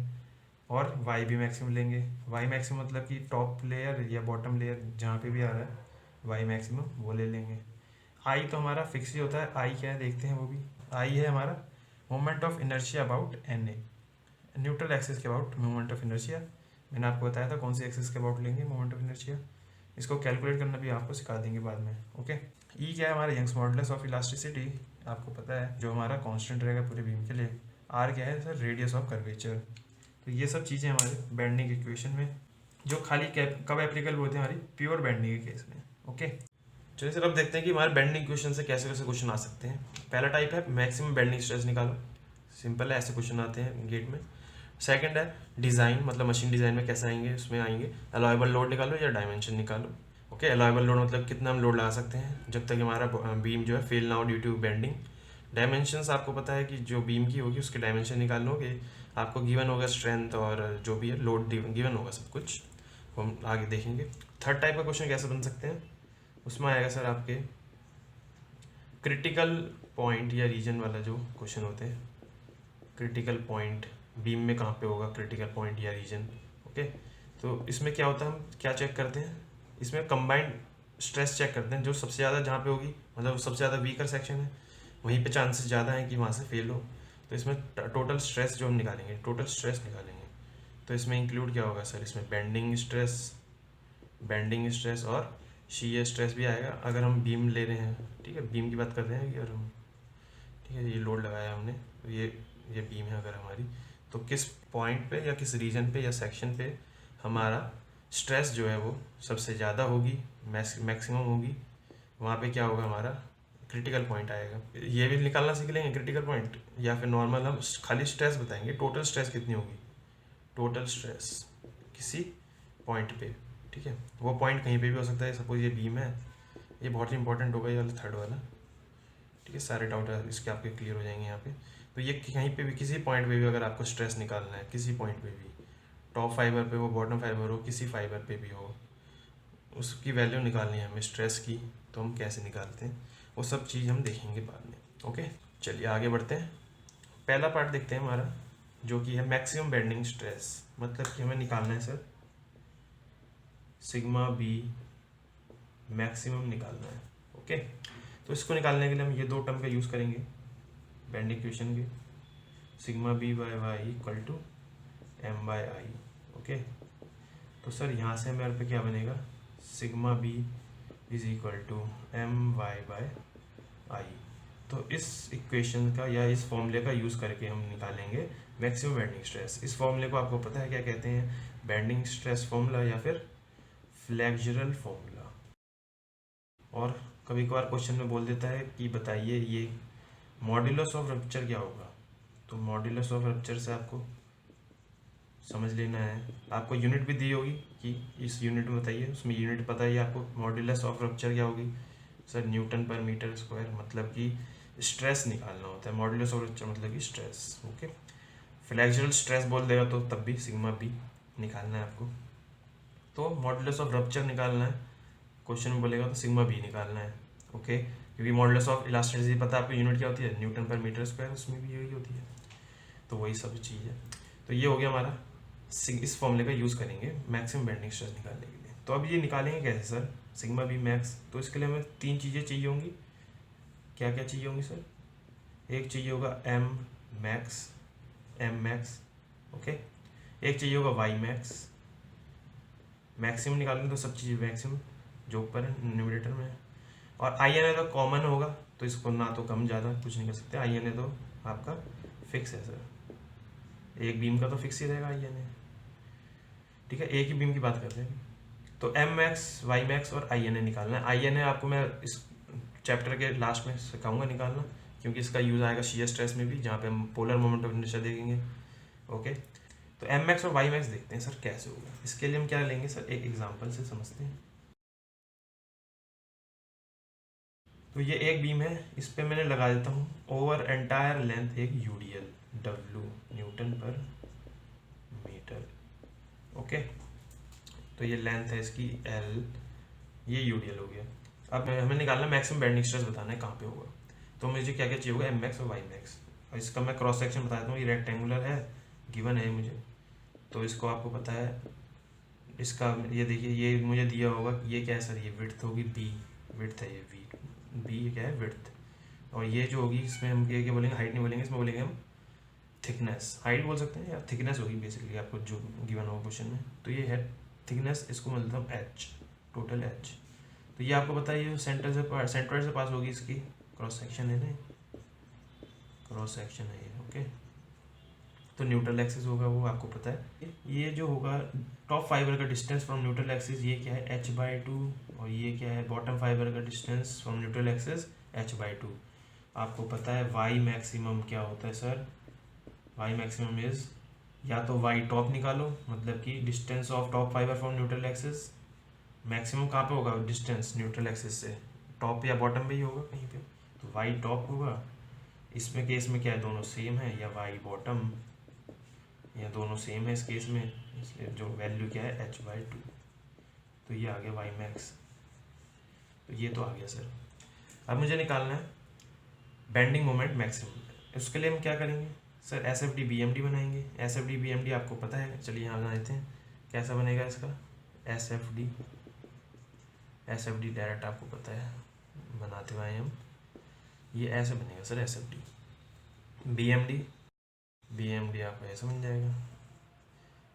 और वाई भी मैक्सिमम लेंगे। वाई मैक्सिमम मतलब कि टॉप लेयर या बॉटम लेयर जहाँ पे भी आ रहा है वाई मैक्सिमम वो ले लेंगे। आई तो हमारा फिक्स ही होता है। आई क्या है देखते हैं, वो भी आई है हमारा moment of inertia about NA, neutral axis के अबाउट मोमेंट ऑफ इनर्शिया। मैंने आपको बताया था कौन सी एक्सिस के अबाउट लेंगे मोमेंट ऑफ इनर्शिया। इसको कैलकुलेट करना भी आपको सिखा देंगे बाद में। ओके, ई क्या है हमारा यंग्स मॉडुलस ऑफ इलास्टिसिटी, आपको पता है जो हमारा कांस्टेंट रहेगा पूरे बीम के लिए। आर क्या है सर, रेडियस ऑफ कर्वेचर। तो ये सब चीज़ें हमारे बेंडिंग इक्वेशन में जो खाली कब एप्लीकेबल होते हैं हमारी प्योर बेंडिंग के केस में। ओके, चलिए सर अब देखते हैं कि हमारे बेंडिंग इक्वेशन से कैसे कैसे क्वेश्चन आ सकते हैं। पहला टाइप है मैक्सिमम बेंडिंग स्ट्रेस निकालो, सिंपल है, ऐसे क्वेश्चन आते हैं गेट में। सेकंड है डिज़ाइन, मतलब मशीन डिज़ाइन में कैसे आएंगे, उसमें आएंगे अलाउएबल लोड निकालो या डायमेंशन निकालो। ओके, अलाउएबल लोड मतलब कितना हम लोड लगा सकते हैं जब तक हमारा बीम जो है फेल ना हो ड्यू टू बेंडिंग। डायमेंशंस आपको पता है कि जो बीम की होगी उसके डायमेंशन निकालोगे, आपको गिवन होगा स्ट्रेंथ और जो भी है लोड गिवन होगा सब कुछ, हम आगे देखेंगे। थर्ड टाइप का क्वेश्चन कैसे बन सकते हैं, उसमें आएगा सर आपके क्रिटिकल पॉइंट या रीजन वाला जो क्वेश्चन होते हैं। क्रिटिकल पॉइंट बीम में कहाँ पे होगा क्रिटिकल पॉइंट या रीजन। ओके, तो इसमें क्या होता है, हम क्या चेक करते हैं, इसमें कंबाइंड स्ट्रेस चेक करते हैं, जो सबसे ज़्यादा जहाँ पे होगी मतलब सबसे ज़्यादा वीकर सेक्शन है वहीं पे चांसेस ज़्यादा हैं कि वहाँ से फेल हो। तो इसमें टोटल स्ट्रेस जो हम निकालेंगे, टोटल स्ट्रेस निकालेंगे, तो इसमें इंक्लूड क्या होगा सर, इसमें बेंडिंग स्ट्रेस और शीयर स्ट्रेस भी आएगा अगर हम बीम ले रहे हैं। ठीक है, बीम की बात कर रहे हैं अगर हम, ठीक है, ये लोड लगाया हमने, तो ये बीम है अगर हमारी, तो किस पॉइंट पे या किस रीजन पे या सेक्शन पे हमारा स्ट्रेस जो है वो सबसे ज़्यादा होगी, मैक्सिमम होगी, वहाँ पे क्या होगा हमारा क्रिटिकल पॉइंट आएगा। ये भी निकालना सीख लेंगे क्रिटिकल पॉइंट, या फिर नॉर्मल हम खाली स्ट्रेस बताएंगे टोटल स्ट्रेस कितनी होगी, टोटल स्ट्रेस किसी पॉइंट पे। ठीक है, वो पॉइंट कहीं पे भी हो सकता है, सपोज ये बीम है, ये बहुत ही इंपॉर्टेंट होगा ये वाला थर्ड वाला। ठीक है, सारे डाउट इसके आपके क्लियर हो जाएंगे यहाँ पे। तो ये कहीं पे भी किसी पॉइंट पे भी अगर आपको स्ट्रेस निकालना है, किसी पॉइंट पे भी, टॉप फाइबर पे हो, बॉटम फाइबर हो, किसी फाइबर पे भी हो, उसकी वैल्यू निकालनी है हमें स्ट्रेस की, तो हम कैसे निकालते हैं वो सब चीज़ हम देखेंगे बाद में। ओके, चलिए आगे बढ़ते हैं। पहला पार्ट देखते हैं हमारा जो कि है मैक्सिमम बेंडिंग स्ट्रेस, मतलब कि हमें निकालना है सर सिग्मा बी मैक्सिमम निकालना है। ओके, तो इसको निकालने के लिए हम ये दो टर्म का यूज़ करेंगे बेंडिंग इक्वेशन के, sigma B by Y equal to M by I. Okay, तो सर यहाँ से हमारे पे क्या बनेगा, sigma B is equal to M y by I. तो इस इक्वेशन का या इस फॉर्मूले का यूज़ करके हम निकालेंगे मैक्सिमम बेंडिंग स्ट्रेस। इस फॉर्मूले को आपको पता है क्या कहते हैं, बेंडिंग स्ट्रेस फॉर्मूला या फिर फ्लेक्सुरल फॉर्मूला। और कभी कभार क्वेश्चन में बोल देता है कि बताइए ये मॉड्यूलस ऑफ रप्चर क्या होगा, तो मॉड्यूलस ऑफ रप्चर से आपको समझ लेना है, आपको यूनिट भी दी होगी कि इस यूनिट में बताइए, उसमें यूनिट पता है आपको, मॉड्यूलस ऑफ रप्चर क्या होगी सर, न्यूटन पर मीटर स्क्वायर, मतलब कि स्ट्रेस निकालना होता है, मॉड्यूलस ऑफ रप्चर मतलब कि स्ट्रेस। ओके, फ्लेक्सुरल स्ट्रेस बोल देगा तो तब भी सिग्मा बी निकालना है आपको, तो मॉड्यूलस ऑफ रप्चर निकालना है, क्वेश्चन में बोलेगा तो सिग्मा बी निकालना है। ओके, क्योंकि मॉडुलस ऑफ इलास्टिसिटी पता है आपको यूनिट क्या होती है, न्यूटन पर मीटर स्क्वायर, उसमें भी यही होती है, तो वही सब चीज़ है। तो ये हो गया हमारा, इस फॉर्मूले का यूज़ करेंगे मैक्सिमम बेंडिंग स्ट्रेस निकालने के लिए। तो अब ये निकालेंगे कैसे सर सिग्मा बी मैक्स, तो इसके लिए हमें तीन चीज़ें चाहिए होंगी। क्या क्या चाहिए होंगी सर, एक चाहिए होगा एम मैक्स, ओके, एक चाहिए होगा वाई मैक्स, मैक्सिमम निकालेंगे तो सब चीज़ें मैक्सिमम जो ऊपर है न्यूमरेटर में है, और आई एन ए तो कॉमन होगा, तो इसको ना तो कम ज़्यादा कुछ नहीं कर सकते, आई एन ए तो आपका फिक्स है सर, एक बीम का तो फिक्स ही रहेगा आई एन ए। ठीक है, एक ही बीम की बात करते हैं, तो एम मैक्स वाई मैक्स और आई एन ए निकालना है। आई एन ए आपको मैं इस चैप्टर के लास्ट में सिखाऊंगा निकालना, क्योंकि इसका यूज़ आएगा शियर स्ट्रेस में भी, जहाँ पे हम पोलर मोमेंट ऑफ इनर्शिया देखेंगे। ओके, तो एम मैक्स और वाई मैक्स देखते हैं सर कैसे होगा। इसके लिए हम क्या लेंगे सर, एक एग्जांपल से समझते हैं। तो ये एक बीम है, इस पे मैंने लगा देता हूँ ओवर एंटायर लेंथ एक यूडीएल डब्ल्यू न्यूटन पर मीटर। ओके, तो ये लेंथ है इसकी एल, ये यूडीएल हो गया। अब हमें निकालना मैक्सिमम बेंडिंग स्ट्रेस बताना है कहाँ पे होगा। तो मुझे क्या क्या चाहिए होगा, एम मैक्स और वाई मैक्स। और इसका मैं क्रॉस सेक्शन बता देता हूँ। ये रेक्टेंगुलर है, गिवन है मुझे, तो इसको आपको पता है इसका, ये देखिए ये मुझे दिया होगा, ये क्या है सर, ये विड्थ होगी बी, विड्थ है ये बी क्या है, विड्थ। और ये जो होगी इसमें हम क्या बोलेंगे, हाइट नहीं बोलेंगे, इसमें बोलेंगे हम थिकनेस, हाइट बोल सकते हैं या थिकनेस होगी बेसिकली आपको जो गिवन होगा क्वेश्चन में। तो ये है थिकनेस, इसको मतलब हम एच, टोटल एच। तो ये आपको पता है ये सेंट्रोइड से पास होगी, इसकी क्रॉस सेक्शन है ना, क्रॉस सेक्शन है ये। ओके, तो न्यूट्रल एक्सिस होगा वो आपको पता है। ये जो होगा टॉप फाइबर का डिस्टेंस फ्रॉम न्यूट्रल एक्सिस, ये क्या है h/2, और ये क्या है बॉटम फाइबर का distance from neutral axis h/2। आपको पता है वाई मैक्सिमम क्या होता है सर, वाई मैक्सिमम इज, या तो वाई टॉप निकालो, मतलब कि distance of top fibre from neutral axis. Maximum कहाँ पे होगा डिस्टेंस न्यूट्रल एक्सिस से, टॉप या बॉटम पे ही होगा कहीं पे, तो वाई टॉप होगा। इसमें केस में क्या है, दोनों सेम है, या वाई बॉटम, या दोनों सेम है इस केस में, इसलिए जो वैल्यू क्या है h/2। तो ये आ गया वाई मैक्स, तो ये तो आ गया सर। अब मुझे निकालना है बेंडिंग मोमेंट मैक्सिमम। उसके लिए हम क्या करेंगे सर, SFD BMD बनाएंगे। SFD BMD आपको पता है, चलिए यहाँ बनाते हैं। कैसा बनेगा इसका SFD डायरेक्ट आपको पता है, बनाते हुए हम, ये ऐसे बनेगा सर SFD। BMD आपको ऐसा बन जाएगा।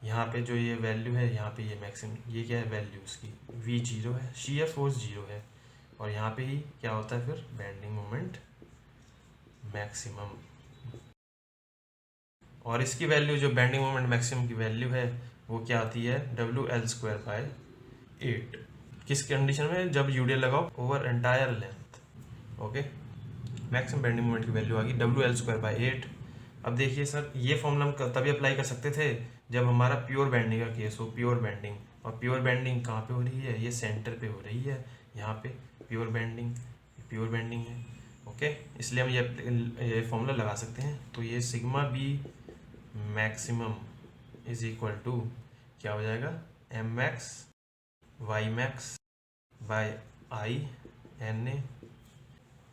यहाँ पे जो ये वैल्यू है, यहाँ पे ये मैक्सिमम, ये क्या है वैल्यू उसकी, V 0 है, शीयर फोर्स 0 है, और यहाँ पे ही क्या होता है फिर बेंडिंग मोमेंट मैक्सिमम। और इसकी वैल्यू जो बेंडिंग मोमेंट मैक्सिमम की वैल्यू है वो क्या आती है, WL²/8। किस कंडीशन में, जब यूडीएल लगाओ over entire length. Okay, maximum bending moment की वैल्यू आ गई WL²/8। अब देखिए सर, ये फॉर्मूला हम तभी अप्लाई कर सकते थे जब हमारा प्योर बेंडिंग का केस हो, प्योर बेंडिंग। और प्योर बेंडिंग कहाँ पे हो रही है, ये सेंटर पे हो रही है, यहाँ पे प्योर बेंडिंग है। ओके, इसलिए हम ये फॉर्मूला लगा सकते हैं। तो ये sigma B maximum is equal to क्या हो जाएगा, M max Y max by I N A.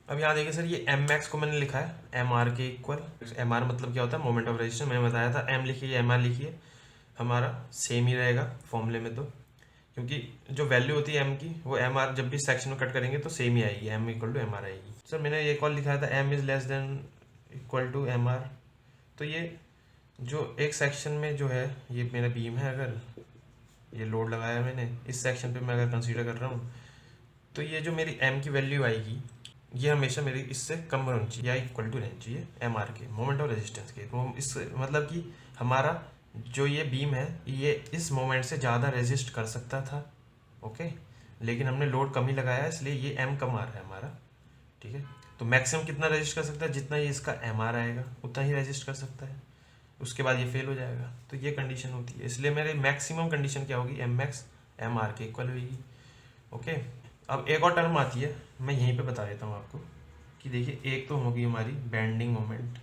अब यहाँ देखिए सर, ये एम मैक्स को मैंने लिखा है एम आर के इक्वल। एम आर मतलब क्या होता है, मोमेंट ऑफ रेजिस्टेंस। मैंने बताया था एम लिखिए एम आर लिखिए, हमारा सेम ही रहेगा फॉर्मूले में। तो क्योंकि जो वैल्यू होती है एम की, वो एम आर जब भी सेक्शन में कट करेंगे तो सेम ही आएगी, M equal to M R आएगी। सर मैंने एक और लिखा था M is less than equal to M R. तो ये जो एक सेक्शन में जो है, ये मेरा बीम है, अगर ये लोड लगाया मैंने इस सेक्शन पे, मैं अगर कंसीडर कर रहा हूँ, तो ये जो मेरी एम की वैल्यू आएगी, ये हमेशा मेरी इससे कम होनी चाहिए या इक्वल टू रहनी चाहिए एम आर के, मोमेंट ऑफ रेजिस्टेंस के। तो इस मतलब कि हमारा जो ये बीम है, ये इस मोमेंट से ज़्यादा रेजिस्ट कर सकता था। ओके, लेकिन हमने लोड कम ही लगाया, इसलिए ये एम कम आ रहा है हमारा। ठीक है, तो मैक्सिमम कितना रेजिस्ट कर सकता है, जितना ये इसका एम आर आएगा उतना ही रेजिस्ट कर सकता है, उसके बाद ये फेल हो जाएगा। तो ये कंडीशन होती है, इसलिए मेरे मैक्सिमम कंडीशन क्या होगी, एम मैक्स एम आर के इक्वल होगी। ओके, अब एक और टर्म आती है, मैं यहीं पे बता देता हूँ आपको कि देखिए, एक तो होगी हमारी बेंडिंग मोमेंट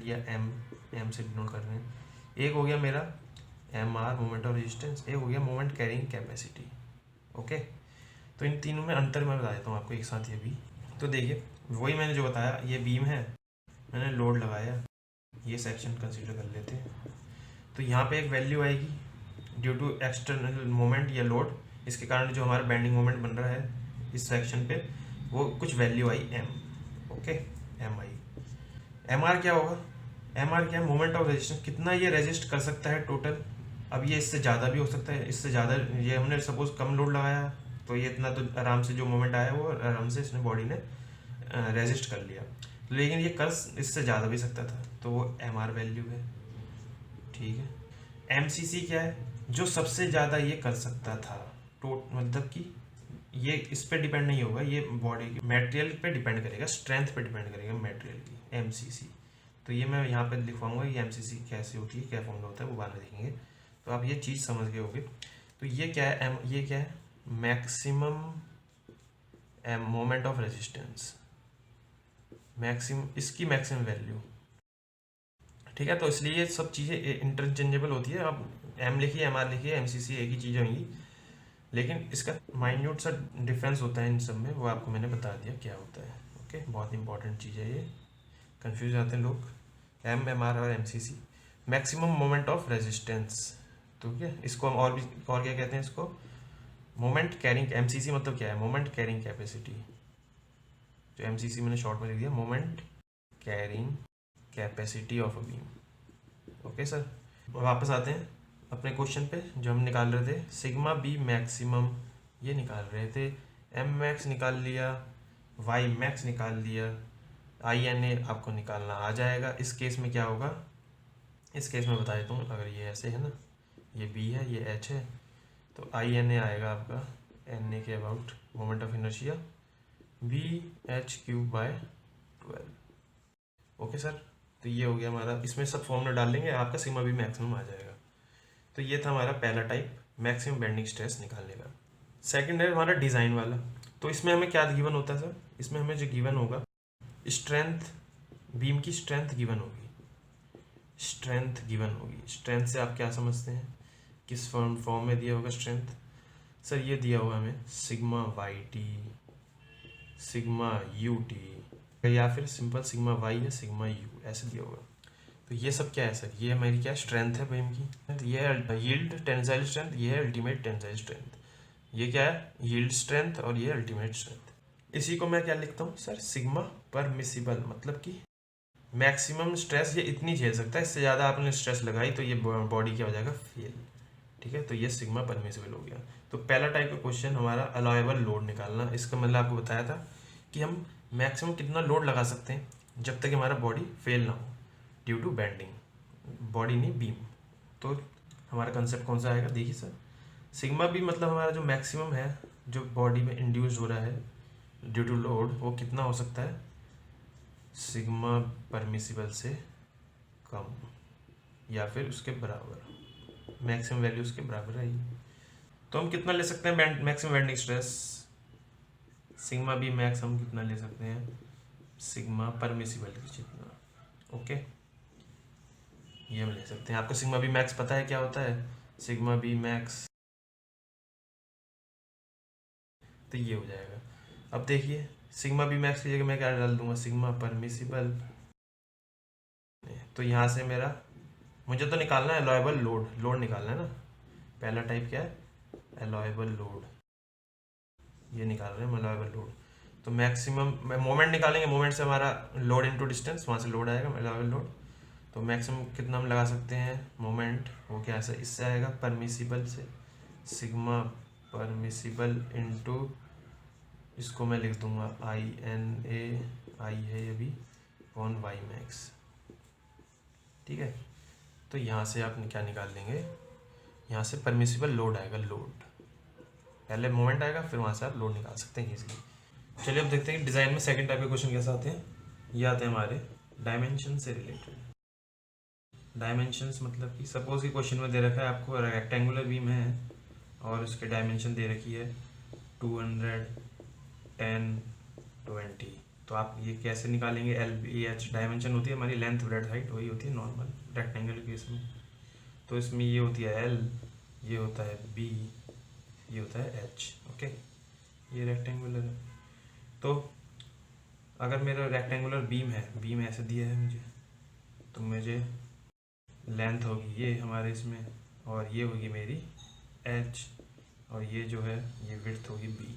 या एम से डिनोट कर रहे हैं। एक हो गया मेरा M R moment of resistance, एक हो गया मोमेंट कैरिंग कैपेसिटी। ओके, तो इन तीनों में अंतर मैं बता देता हूँ आपको एक साथ ये भी। तो देखिए, वही मैंने जो बताया, ये बीम है, मैंने लोड लगाया, ये सेक्शन कंसीडर कर लेते हैं। तो यहाँ पे एक वैल्यू आएगी ड्यू टू एक्सटर्नल मोमेंट या लोड, इसके कारण जो हमारा बेंडिंग मोमेंट बन रहा है इस सेक्शन पे, वो कुछ वैल्यू आई M. Okay, M I. M R क्या होगा, एम आर क्या है, मोमेंट ऑफ रेजिस्टेंस, कितना ये रेजिस्ट कर सकता है टोटल। अब ये इससे ज़्यादा भी हो सकता है, इससे ज़्यादा, ये हमने सपोज कम लोड लगाया तो ये इतना तो आराम से जो मोमेंट आया वो आराम से इसने बॉडी ने रेजिस्ट कर लिया, लेकिन ये कर इससे ज़्यादा भी सकता था, तो वो एम आर वैल्यू है। ठीक है, एम सी सी क्या है, जो सबसे ज़्यादा ये कर सकता था, मतलब कि ये इस पे डिपेंड नहीं होगा, ये बॉडी के मटेरियल पे डिपेंड करेगा, स्ट्रेंथ पे डिपेंड करेगा मटेरियल की, एम सी सी। तो ये मैं यहाँ पे लिखवाऊंगा, ये एम सी सी कैसे होती है, क्या फॉर्मूला होता है, वो बाद में देखेंगे। तो आप ये चीज़ समझ गए होगे। तो ये क्या है, ये क्या है, maximum moment of resistance, maximum, इसकी मैक्सिमम वैल्यू। ठीक है। तो इसलिए ये सब चीज़ें इंटरचेंजेबल होती है। अब एम लिखिए, एम आर लिखिए, एम सी सी एक ही चीज़ होंगी, लेकिन इसका माइन्यूट सा डिफरेंस होता है इन सब में, वो आपको मैंने बता दिया क्या होता है। ओके, बहुत इंपॉर्टेंट चीज़ है ये, कंफ्यूज आते हैं लोग। एम आर और M C C. Maximum moment of resistance, तो क्या इसको हम और क्या कहते हैं इसको, moment carrying. M C C मतलब क्या है, मोमेंट कैरिंग कैपेसिटी। जो एम सी सी मैंने शॉर्ट में लिख दिया, moment carrying capacity of a beam. Okay sir, वापस आते हैं अपने क्वेश्चन पे जो हम निकाल रहे थे। सिग्मा बी मैक्सिमम ये निकाल रहे थे, एम मैक्स निकाल लिया, वाई मैक्स निकाल लिया, आई एन ए आपको निकालना आ जाएगा। इस केस में क्या होगा, इस केस में बता देता हूँ। अगर ये ऐसे है ना, ये बी है, ये एच है, तो आई एन ए आएगा आपका एन ए के about moment of inertia B H cube by 12। Okay sir, तो ये हो गया हमारा, इसमें सब फॉर्मूला डाल लेंगे, आपका सिग्मा बी मैक्सिमम आ जाएगा। तो ये था हमारा पहला टाइप मैक्सिमम बेंडिंग स्ट्रेस निकालने का। सेकंड है हमारा डिज़ाइन वाला। तो इसमें हमें क्या गिवन होता है सर, इसमें हमें जो गिवन होगा, स्ट्रेंथ, बीम की स्ट्रेंथ गिवन होगी, स्ट्रेंथ गिवन होगी। स्ट्रेंथ से आप क्या समझते हैं, किस फॉर्म में दिया होगा स्ट्रेंथ। सर ये दिया होगा हमें sigma Y T, sigma U T, या फिर सिंपल सिग्मा वाई या सिग्मा यू, ऐसे दिया होगा। तो ये सब क्या है सर, ये हमारी क्या स्ट्रेंथ है बीम की। तो ये है यील्ड टेंसाइल स्ट्रेंथ, ये है अल्टीमेट टेंसाइल स्ट्रेंथ। ये क्या है, यील्ड स्ट्रेंथ, और ये अल्टीमेट स्ट्रेंथ। इसी को मैं क्या लिखता हूँ सर, सिग्मा परमिसिबल, मतलब कि मैक्सिमम स्ट्रेस ये इतनी झेल सकता है, इससे ज़्यादा आपने स्ट्रेस लगाई तो ये बॉडी क्या हो जाएगा, फेल। ठीक है, तो ये सिग्मा परमिसिबल हो गया। तो पहला टाइप का क्वेश्चन हमारा अलाउएबल लोड निकालना। इसका मतलब आपको बताया था कि हम मैक्सिमम कितना लोड लगा सकते हैं जब तक हमारा बॉडी फेल ना हो ड्यू टू बेंडिंग, बॉडी नहीं बीम। तो हमारा कंसेप्ट कौन सा आएगा, देखिए सर, सिग्मा बी मतलब हमारा जो मैक्सिमम है जो बॉडी में इंड्यूस हो रहा है ड्यू टू लोड, वो कितना हो सकता है, सिग्मा परमिसिबल से कम या फिर उसके बराबर, मैक्सिमम वैल्यू उसके बराबर रहेगी। तो हम कितना ले सकते हैं maximum bending stress, sigma B max हम कितना ले सकते हैं, सिग्मा परमिसिबल की जितना। ओके, ये हम ले सकते हैं। आपको सिग्मा बी मैक्स पता है क्या होता है, सिग्मा बी मैक्स, तो ये हो जाएगा। अब देखिए सिग्मा बी मैक्स की जगह मैं क्या डाल दूंगा, सिग्मा परमिसिबल। तो यहाँ से मेरा, मुझे तो निकालना है अलाउएबल लोड, लोड निकालना है ना। पहला टाइप क्या है, अलाउएबल लोड, ये निकाल रहे हैं हम अलाउएबल लोड। तो मैक्सिमम मोमेंट निकालेंगे, मोमेंट से हमारा लोड इनटू डिस्टेंस, वहाँ से लोड आएगा अलाउएबल लोड। तो मैक्सिमम कितना हम लगा सकते हैं मोमेंट, वो क्या है, इससे आएगा परमिसिबल से, सिग्मा परमिसिबल इनटू, इसको मैं लिख दूंगा आई एन ए, आई है ये भी, ऑन वाई मैक्स। ठीक है, तो यहाँ से आप क्या निकाल लेंगे, यहाँ से परमिसिबल लोड आएगा, लोड पहले मोमेंट आएगा, फिर वहाँ से आप लोड निकाल सकते हैं इजीली। चलिए अब देखते हैं डिज़ाइन में सेकंड टाइप के क्वेश्चन कैसे आते हैं। ये आते हैं हमारे डायमेंशन से रिलेटेड। डायमेंशंस मतलब कि सपोज कि क्वेश्चन में दे रखा है आपको रेक्टेंगुलर बीम है और उसके डायमेंशन दे रखी है 200, 10, 20। तो आप ये कैसे निकालेंगे, एल बी एच डायमेंशन होती है हमारी लेंथ ब्रेड्थ हाइट, वही होती है नॉर्मल रेक्टेंगल केस में। तो इसमें ये होती है एल, ये होता है बी, ये होता है एच। ओके, ये रेक्टेंगुलर है। तो अगर मेरा रेक्टेंगुलर बीम है, बीम ऐसे दिया है मुझे, तो मुझे लेंथ होगी ये हमारे इसमें, और ये होगी मेरी एच, और ये जो है ये विड्थ होगी बी।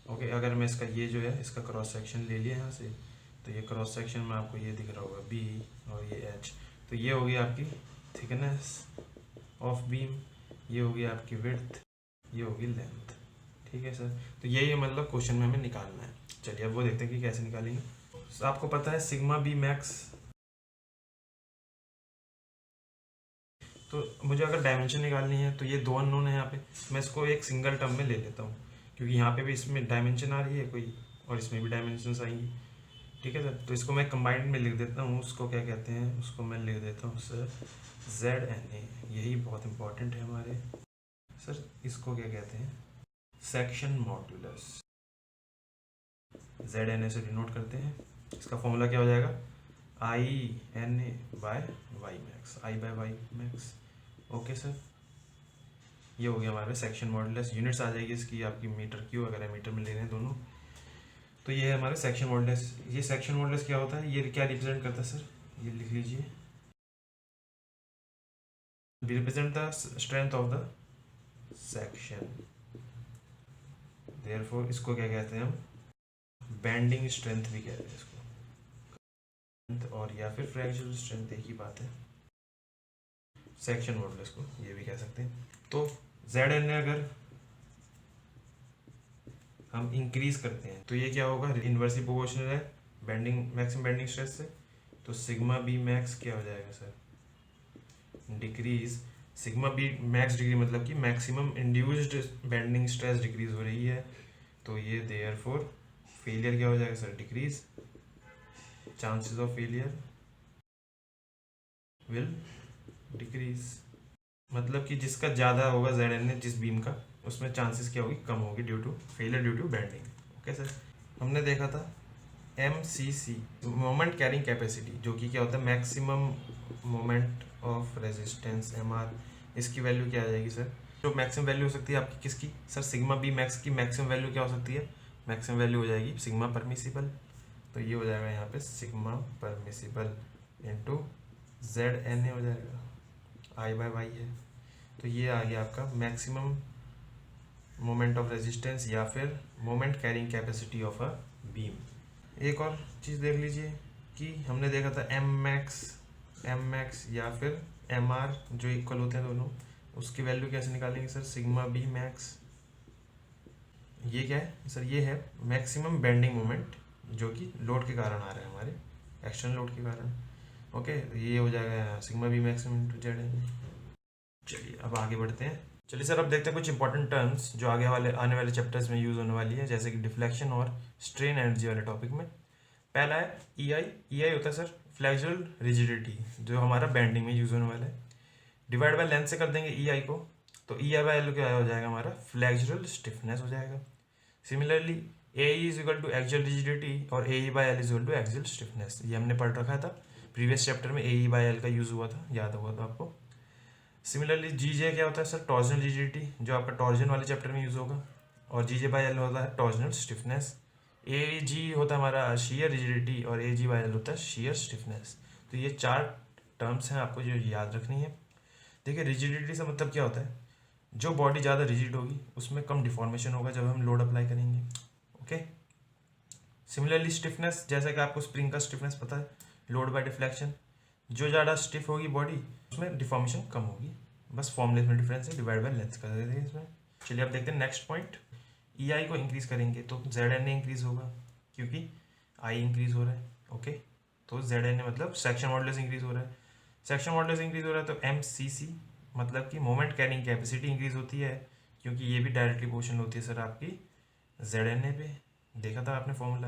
ओके, अगर मैं इसका ये जो है इसका क्रॉस सेक्शन ले लिया यहाँ से, तो ये क्रॉस सेक्शन में आपको ये दिख रहा होगा बी और ये एच। तो ये होगी आपकी थिकनेस ऑफ बीम, ये होगी आपकी विड्थ, ये होगी लेंथ। ठीक है सर, तो यही मतलब क्वेश्चन में हमें निकालना है। चलिए अब वो देखते हैं कि कैसे निकालेंगे। तो आपको पता है सिग्मा बी मैक्स, तो मुझे अगर डायमेंशन निकालनी है तो ये दो अननोन है यहाँ पे, मैं इसको एक सिंगल टर्म में ले लेता हूँ, क्योंकि यहाँ पे भी इसमें डायमेंशन आ रही है कोई, और इसमें भी डायमेंशन आएंगी। ठीक है सर, तो इसको मैं कंबाइंड में लिख देता हूँ, उसको क्या कहते हैं, उसको मैं लिख देता हूँ सर ZNA, यही बहुत इंपॉर्टेंट है हमारे सर। इसको क्या कहते हैं, सेक्शन मॉड्यूलस, ZNA से डिनोट करते हैं। इसका फॉर्मूला क्या हो जाएगा, I N A by Y max, I by Y max. Okay sir, ये हो गया हमारे सेक्शन मॉडुलस। यूनिट्स आ जाएगी इसकी आपकी मीटर क्यू, अगर मीटर में ले रहे हैं दोनों। तो ये है हमारे सेक्शन मॉडुलस। ये सेक्शन मॉडुलस क्या होता है, ये क्या रिप्रेजेंट करता है सर, ये लिख लीजिए, represent the strength of the section. Therefore इसको क्या कहते हैं हम, बेंडिंग स्ट्रेंथ भी कहते हैं इसको, और या फिर फ्रैक्चरल स्ट्रेंथ, एक ही बात है। सेक्शन मॉडुलस को ये भी कह सकते हैं। तो जेड एन अगर हम इंक्रीज करते हैं तो ये क्या होगा, इन्वर्सली प्रोपोर्शनल है बेंडिंग, मैक्सिमम बेंडिंग स्ट्रेस से। तो सिग्मा बी मैक्स क्या हो जाएगा sir, decrease. Sigma B max degree मतलब कि maximum induced bending stress decrease हो रही है। तो ये देयरफॉर फेलियर क्या हो जाएगा sir, decrease. Chances of failure will decrease, मतलब कि जिसका ज़्यादा होगा जेड एन, जिस बीम का, उसमें चांसेस क्या होगी, कम होगी due to failure due to bending. Okay sir, हमने देखा था M C C, moment carrying capacity, जो कि क्या होता है maximum moment of resistance M R. इसकी वैल्यू क्या आ जाएगी सर, जो मैक्सिमम वैल्यू हो सकती है आपकी किसकी सर, सिग्मा बी मैक्स की मैक्सिमम वैल्यू क्या हो सकती है, मैक्सिमम वैल्यू हो जाएगी सिग्मा परमिसिबल। तो ये हो जाएगा यहाँ पे sigma permissible into Z N A हो जाएगा, आई बाय वाई है। तो ये आ गया आपका मैक्सिमम मोमेंट ऑफ रेजिस्टेंस या फिर moment carrying capacity of a beam. एक और चीज़ देख लीजिए कि हमने देखा था एम मैक्स या फिर एम आर, जो इक्वल होते हैं दोनों, उसकी वैल्यू कैसे निकालेंगे सर, सिग्मा बी मैक्स। ये क्या है सर, ये है मैक्सिमम बेंडिंग मोमेंट जो कि लोड के कारण आ रहा है, हमारे एक्सटर्नल लोड के कारण। ओके, ये हो जाएगा sigma B maximum into Z N. चलिए अब आगे बढ़ते हैं। चलिए सर अब देखते हैं कुछ इंपॉर्टेंट टर्म्स जो आने वाले चैप्टर्स में यूज़ होने वाली है, जैसे कि डिफ्लेक्शन और स्ट्रेन एनर्जी वाले टॉपिक में। पहला है ई आई होता है सर फ्लेक्सुरल रिजिडिटी, जो हमारा बेंडिंग में यूज़ होने वाला है। डिवाइड बाय लेंथ से कर देंगे ई आई को, तो ई आई बाय एल क्या हो जाएगा हमारा, फ्लेक्सुरल स्टिफनेस हो जाएगा। Similarly A is equal to axial rigidity और A E by L is equal to axial stiffness, ये हमने पढ़ रखा था प्रीवियस चैप्टर में, ए ई बाय एल का यूज़ हुआ था, याद होगा तो आपको। सिमिलरली जी जे क्या होता है सर, टॉर्जनल रिजिडिटी, जो आपका टॉर्जन वाले चैप्टर में यूज़ होगा, और जी जे बाय एल होता है टॉर्जनल स्टिफनेस। ए जी होता है हमारा शेयर रिजिडिटी और ए जी बाय एल होता है शेयर स्टिफनेस। तो ये चार टर्म्स हैं आपको जो याद रखनी है। देखिए रिजिडिटी से मतलब क्या होता है, जो बॉडी ज़्यादा रिजिड होगी उसमें कम डिफॉर्मेशन होगा जब हम लोड अप्लाई करेंगे। ओके, सिमिलरली स्टिफनेस, जैसा कि आपको स्प्रिंग का स्टिफनेस पता है, लोड बाय डिफ्लेक्शन, जो ज़्यादा स्टिफ होगी बॉडी उसमें डिफॉर्मेशन कम होगी, बस फॉर्मूले में डिफरेंस है, डिवाइड बाय लेंथ कर देते हैं इसमें। चलिए अब देखते हैं नेक्स्ट पॉइंट। ई आई को इंक्रीज करेंगे तो जेड एन ए इंक्रीज होगा, क्योंकि आई इंक्रीज हो रहा है। ओके, तो जेड एन ए मतलब सेक्शन मॉडुलस इंक्रीज हो रहा है, सेक्शन मॉडुलस इंक्रीज हो रहा है तो एम सी सी मतलब कि मोमेंट कैरिंग कैपेसिटी इंक्रीज होती है, क्योंकि ये भी डायरेक्टली पोर्शन होती है सर आपकी जेड एन ए पे, देखा था आपने फॉर्मूला।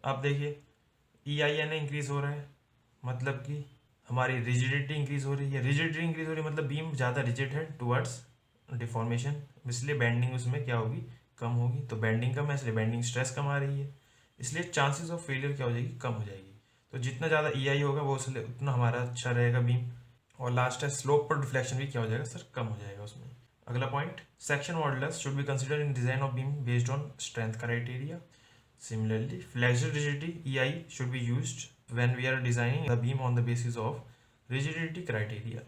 अब देखिए ई आई एन ए इंक्रीज हो रहा है, मतलब कि हमारी रिजिडिटी इंक्रीज हो रही है, रिजिडिटी इंक्रीज हो रही है मतलब बीम ज़्यादा रिजिड है टुवर्ड्स डिफॉर्मेशन, इसलिए बेंडिंग उसमें क्या होगी, कम होगी। तो बेंडिंग कम है इसलिए बेंडिंग स्ट्रेस कम आ रही है, इसलिए चांसेस ऑफ फेलियर क्या हो जाएगी, कम हो जाएगी। तो जितना ज़्यादा ई आई होगा वो उसलिए उतना हमारा अच्छा रहेगा बीम। और लास्ट है स्लोप पर डिफ्लेक्शन भी क्या हो जाएगा सर, कम हो जाएगा उसमें। अगला point, section modulus should be considered in design of beam based on strength criteria. Similarly, flexural rigidity EI should be used when we are designing the beam on the basis of rigidity criteria.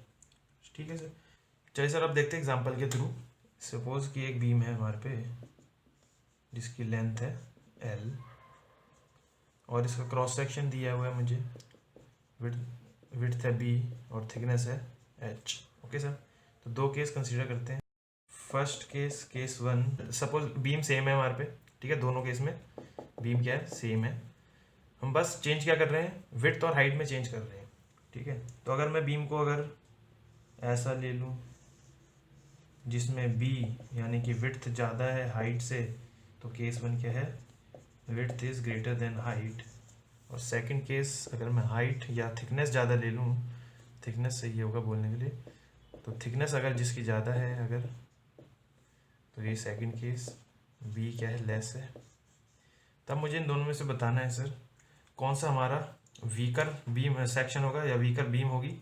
ठीक है sir. चलिए sir अब देखते हैं example के through. Suppose कि एक beam है हमारे पे जिसकी लेंथ है L और इसका क्रॉस सेक्शन दिया हुआ है मुझे, विड्थ है B और थिकनेस है H। ओके सर, तो दो केस कंसीडर करते हैं। First case, case one, suppose beam same है हमारे पे, ठीक है, दोनों केस में बीम क्या है, सेम है, हम बस चेंज क्या कर रहे हैं, विड्थ और हाइट में चेंज कर रहे हैं। ठीक है, तो अगर मैं बीम को अगर ऐसा ले लूँ जिसमें बी यानी कि विड्थ ज़्यादा है हाइट से, तो केस वन क्या है, width is greater than height. और सेकंड केस अगर मैं हाइट या थिकनेस ज़्यादा ले लूँ, थिकनेस सही होगा बोलने के लिए, तो थिकनेस अगर जिसकी ज़्यादा है अगर, तो ये सेकंड केस, बी क्या है, लेस है। तब मुझे इन दोनों में से बताना है सर कौन सा हमारा वीकर बीम सेक्शन होगा या वीकर बीम होगी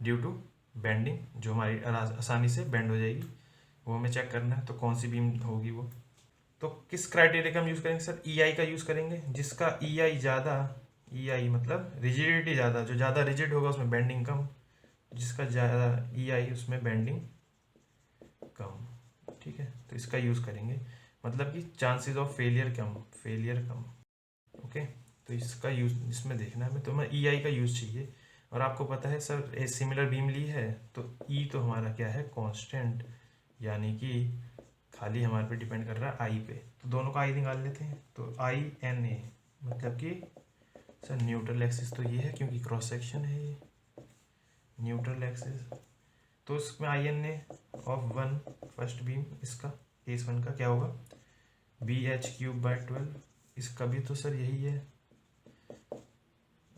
ड्यू टू बेंडिंग, जो हमारी आसानी से बेंड हो जाएगी, वो हमें चेक करना है। तो कौन सी बीम होगी वो, तो किस क्राइटेरिया का हम यूज़ करेंगे सर, ईआई का यूज़ करेंगे, जिसका ईआई ज़्यादा, ईआई मतलब रिजिडिटी ज़्यादा, जो ज़्यादा रिजिड होगा उसमें बेंडिंग कम, जिसका ज़्यादा ईआई उसमें बेंडिंग कम, ठीक है। तो इसका यूज़ करेंगे, मतलब कि chances of failure come, okay. तो इसका यूज़ इसमें देखना है, तो हमें ईआई का यूज़ चाहिए। और आपको पता है सर ए सिमिलर बीम ली है तो ई तो हमारा क्या है, कांस्टेंट, यानी कि खाली हमारे पे डिपेंड कर रहा है आई पे। तो दोनों का आई निकाल लेते हैं, तो आई एन ए मतलब कि सर न्यूट्रल एक्सिस तो ये है क्योंकि क्रॉस सेक्शन है ये न्यूट्रल एक्सिस, तो इसमें I N A of one first beam, इसका केस वन का क्या होगा, बी एच क्यूब बाय 12, इसका भी तो सर यही है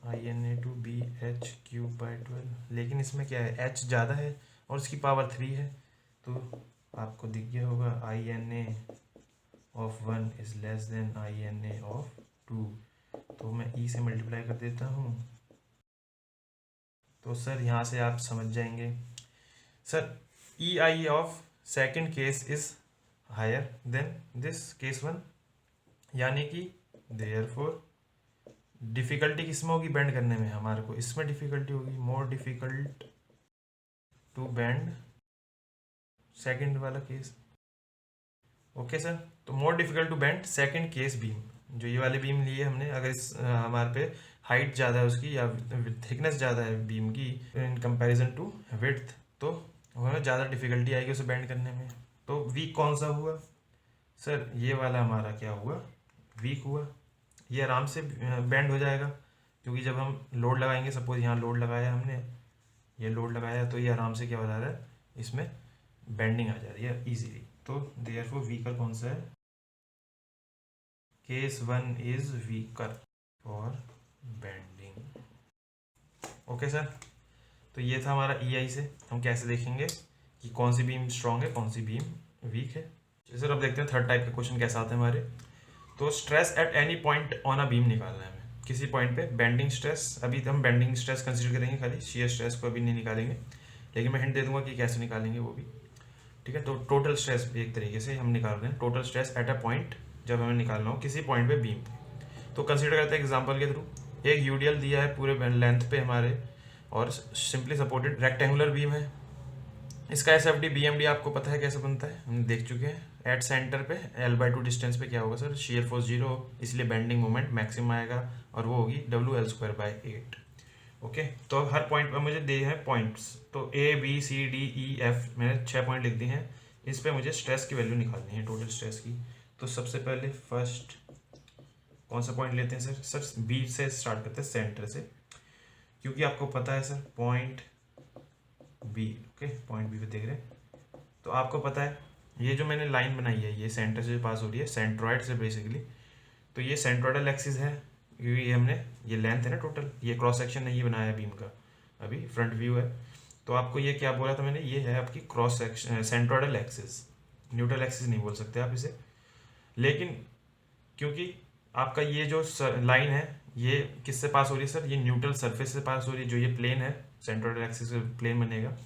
I N A two B H cube by 12, लेकिन इसमें क्या है एच ज़्यादा है और इसकी पावर 3 है, तो आपको दिख गया होगा I N A of one is less than I N A of 2, तो मैं ई से मल्टीप्लाई कर देता हूँ। तो सर यहाँ से आप समझ जाएंगे sir E I of second case is higher than this case one, यानी कि देयरफॉर डिफ़िकल्टी किसमें होगी बेंड करने में, हमारे को इसमें डिफ़िकल्टी होगी, more difficult to bend second वाला केस, ओके सर। तो more difficult to bend second case beam, जो ये वाली बीम ली है हमने, अगर इस हमारे पे हाइट ज़्यादा है उसकी या थिकनेस ज़्यादा है बीम की इन कंपैरिजन टू विड्थ, तो हमें ज़्यादा डिफ़िकल्टी आएगी उसे बेंड करने में। तो वीक कौन सा हुआ सर, ये वाला हमारा क्या हुआ, वीक हुआ। ये आराम से बेंड हो जाएगा क्योंकि जब हम लोड लगाएंगे, सपोज यहाँ लोड लगाया हमने, ये लोड लगाया, तो ये आराम से क्या हो जा रहा है, इसमें बेंडिंग आ जा रही है इजीली। तो देयरफॉर वीकर कौन सा है, case one is weaker for bending, okay sir. तो ये था हमारा ईआई से हम कैसे देखेंगे कि कौन सी बीम स्ट्रांग है कौन सी बीम वीक है। चलिए सर अब देखते हैं थर्ड टाइप का क्वेश्चन कैसा आता है हमारे। तो stress at any point on a beam निकालना है हमें, किसी पॉइंट पे बेंडिंग स्ट्रेस, अभी तो हम बेंडिंग स्ट्रेस कंसीडर करेंगे खाली, शियर स्ट्रेस को अभी नहीं निकालेंगे, लेकिन मैं हिंट दे दूंगा कि कैसे निकालेंगे वो भी, ठीक है। तो टोटल स्ट्रेस एक तरीके से हम निकाल रहे हैं, total stress at a point, जब हमें निकालना हो किसी पॉइंट पे बीम पे। तो कंसीडर करते हैं एग्जांपल के थ्रू, एक यूडीएल दिया है पूरे लेंथ पे हमारे और सिंपली सपोर्टेड रेक्टेंगुलर बीम है। इसका S F D B M D आपको पता है कैसे बनता है, हम देख चुके हैं। एट सेंटर पे L/2 डिस्टेंस पे क्या होगा सर, शेयर फोर्स 0, इसलिए बेंडिंग मोमेंट मैक्सिमम आएगा और वो होगी WL²/8, ओके। तो हर पॉइंट पर मुझे दिए हैं पॉइंट्स, तो A B C D E F मैंने 6 पॉइंट लिख दिए हैं, इस पर मुझे स्ट्रेस की वैल्यू निकालनी है, टोटल स्ट्रेस की। तो सबसे पहले फर्स्ट कौन सा पॉइंट लेते हैं सर बी से स्टार्ट करते हैं, सेंटर से, क्योंकि आपको पता है sir point B, okay point B पे देख रहे हैं। तो आपको पता है ये जो मैंने लाइन बनाई है ये सेंटर से पास हो रही है, सेंट्रॉइड से बेसिकली, तो ये सेंट्रोइडल एक्सिस है क्योंकि ये हमने ये लेंथ है ना टोटल, ये क्रॉस सेक्शन नहीं बनाया बीम का, अभी फ्रंट व्यू है। तो आपको ये क्या बोला था मैंने, ये है आपकी cross section centroidal axis, neutral axis नहीं बोल सकते आप इसे, लेकिन क्योंकि आपका ये जो लाइन है ये किससे पास हो रही है सर, ये न्यूट्रल सरफेस से पास हो रही है, जो ये प्लेन है सेंट्रोइडल एक्सिस प्लेन बनेगा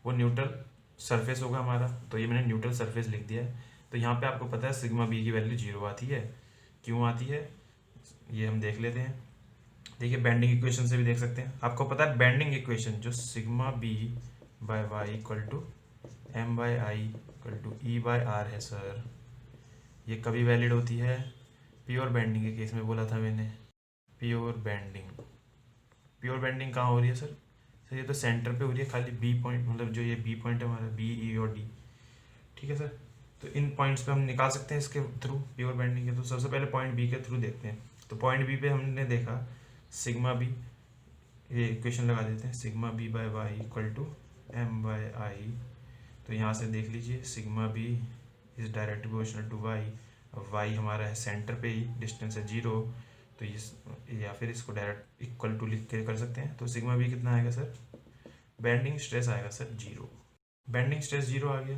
वो न्यूट्रल सरफेस होगा हमारा, तो ये मैंने न्यूट्रल सरफेस लिख दिया है। तो यहाँ पे आपको पता है सिग्मा बी की वैल्यू 0 आती है, क्यों आती है ये हम देख लेते हैं। देखिए बेंडिंग इक्वेशन से भी देख सकते हैं, आपको पता है बेंडिंग इक्वेशन जो sigma B by Y equal to M by I equal to E by R है सर, ये कभी वैलिड होती है, प्योर बेंडिंग के केस में बोला था मैंने, प्योर बेंडिंग कहाँ हो रही है सर ये तो सेंटर पे हो रही है खाली बी पॉइंट, मतलब जो ये बी पॉइंट है हमारा बी ई और डी, ठीक है सर। तो इन पॉइंट्स पे हम निकाल सकते हैं इसके थ्रू प्योर बेंडिंग के। तो सबसे पहले पॉइंट बी के थ्रू देखते हैं। तो पॉइंट बी पे हमने देखा सिग्मा बी, ये इक्वेशन लगा देते हैं, sigma B by Y equal to M by I. तो यहाँ से देख लीजिए sigma B is direct proportional to y, y हमारा है सेंटर पे ही, डिस्टेंस है 0, तो इस या फिर इसको डायरेक्ट इक्वल टू लिख के कर सकते हैं। तो सिग्मा बी कितना आएगा सर, बेंडिंग स्ट्रेस आएगा सर 0, बेंडिंग स्ट्रेस 0 आ गया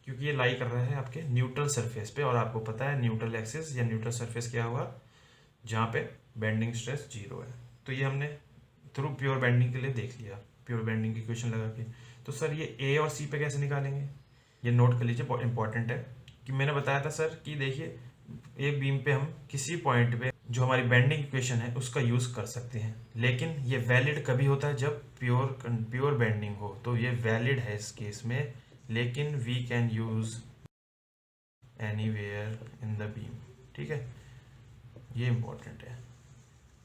क्योंकि ये लाई कर रहा है आपके न्यूट्रल सरफेस पे, और आपको पता है न्यूट्रल एक्सिस या न्यूट्रल सरफेस क्या होगा जहाँ पे बेंडिंग स्ट्रेस 0 है। तो ये हमने थ्रू प्योर बेंडिंग के लिए देख लिया, प्योर बेंडिंग की इक्वेशन लगा के। तो सर ये ए और सी पे कैसे निकालेंगे, ये नोट कर लीजिए, बहुत इंपॉर्टेंट है। कि मैंने बताया था सर कि देखिए एक बीम पे हम किसी पॉइंट पे जो हमारी बेंडिंग इक्वेशन है उसका यूज़ कर सकते हैं, लेकिन ये वैलिड कभी होता है जब प्योर बेंडिंग हो, तो ये वैलिड है इस केस में। लेकिन we can use anywhere in the beam, ठीक है, ये इंपॉर्टेंट है।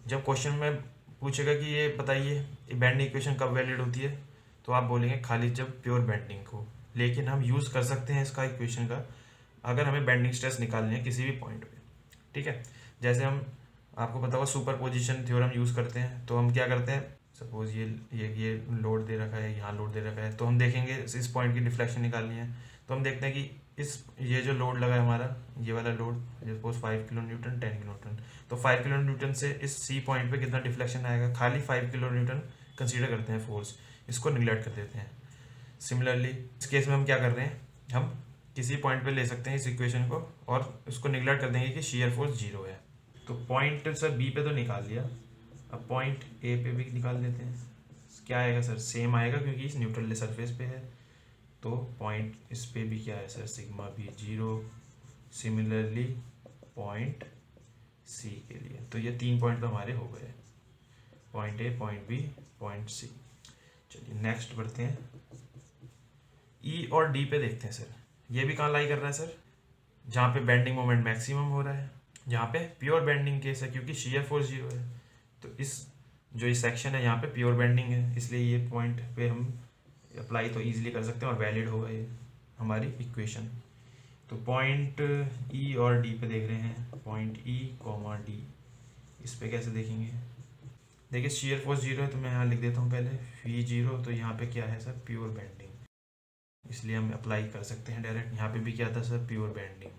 जब क्वेश्चन में पूछेगा कि ये बताइए बेंडिंग इक्वेशन कब वैलिड होती है, तो आप बोलेंगे खाली जब प्योर बेंडिंग हो। लेकिन हम यूज़ कर सकते हैं इसका इक्वेशन का अगर हमें बेंडिंग स्ट्रेस निकालनी है किसी भी पॉइंट पे, ठीक है। जैसे हम, आपको पता होगा सुपर पोजिशन थ्योरम यूज़ करते हैं, तो हम क्या करते हैं, सपोज ये लोड दे रखा है, यहाँ लोड दे रखा है, तो हम देखेंगे इस पॉइंट की डिफ्लेक्शन निकालनी है, तो हम देखते हैं कि ये जो लोड लगा है हमारा, ये वाला load suppose 5 kilo Newton 10 kilo Newton, तो 5 किलो न्यूटन से इस सी पॉइंट पे कितना डिफ्लेक्शन आएगा, खाली 5 किलो न्यूटन कंसीडर करते हैं फोर्स, इसको निगलेक्ट कर देते हैं। सिमिलरली इस केस में हम क्या कर रहे हैं, हम किसी पॉइंट पे ले सकते हैं इस इक्वेशन को और उसको निगलेक्ट कर देंगे कि शियर फोर्स 0 है। तो पॉइंट सर बी पे तो निकाल लिया, अब पॉइंट ए पे भी निकाल लेते हैं। क्या आएगा सर, सेम आएगा क्योंकि इस न्यूट्रल सरफेस पे है, तो पॉइंट इस पे भी क्या है sir, sigma B 0। Similarly point C के लिए, तो ये 3 पॉइंट तो हमारे हो गए, point A, point B, point C. चलिए नेक्स्ट बढ़ते हैं, ई और डी पे देखते हैं सर। ये भी कहाँ लाई कर रहा है सर, जहाँ पे बेंडिंग मोमेंट मैक्सिमम हो रहा है, जहाँ पे प्योर बेंडिंग केस है क्योंकि शियर फोर्स 0 है। तो इस सेक्शन है यहाँ पे प्योर बेंडिंग है, इसलिए ये पॉइंट पे हम अप्लाई तो ईजिली कर सकते हैं और वैलिड होगा ये हमारी इक्वेशन। तो पॉइंट ई और डी पे देख रहे हैं, पॉइंट ई कॉमा डी, इस पे कैसे देखेंगे, देखिए शियर फोर्स 0 है, तो मैं यहाँ लिख देता हूँ पहले फी 0, तो यहाँ पे क्या है सर, प्योर बेंडिंग, इसलिए हम अप्लाई कर सकते हैं डायरेक्ट। यहाँ पे भी क्या था सर, प्योर बेंडिंग,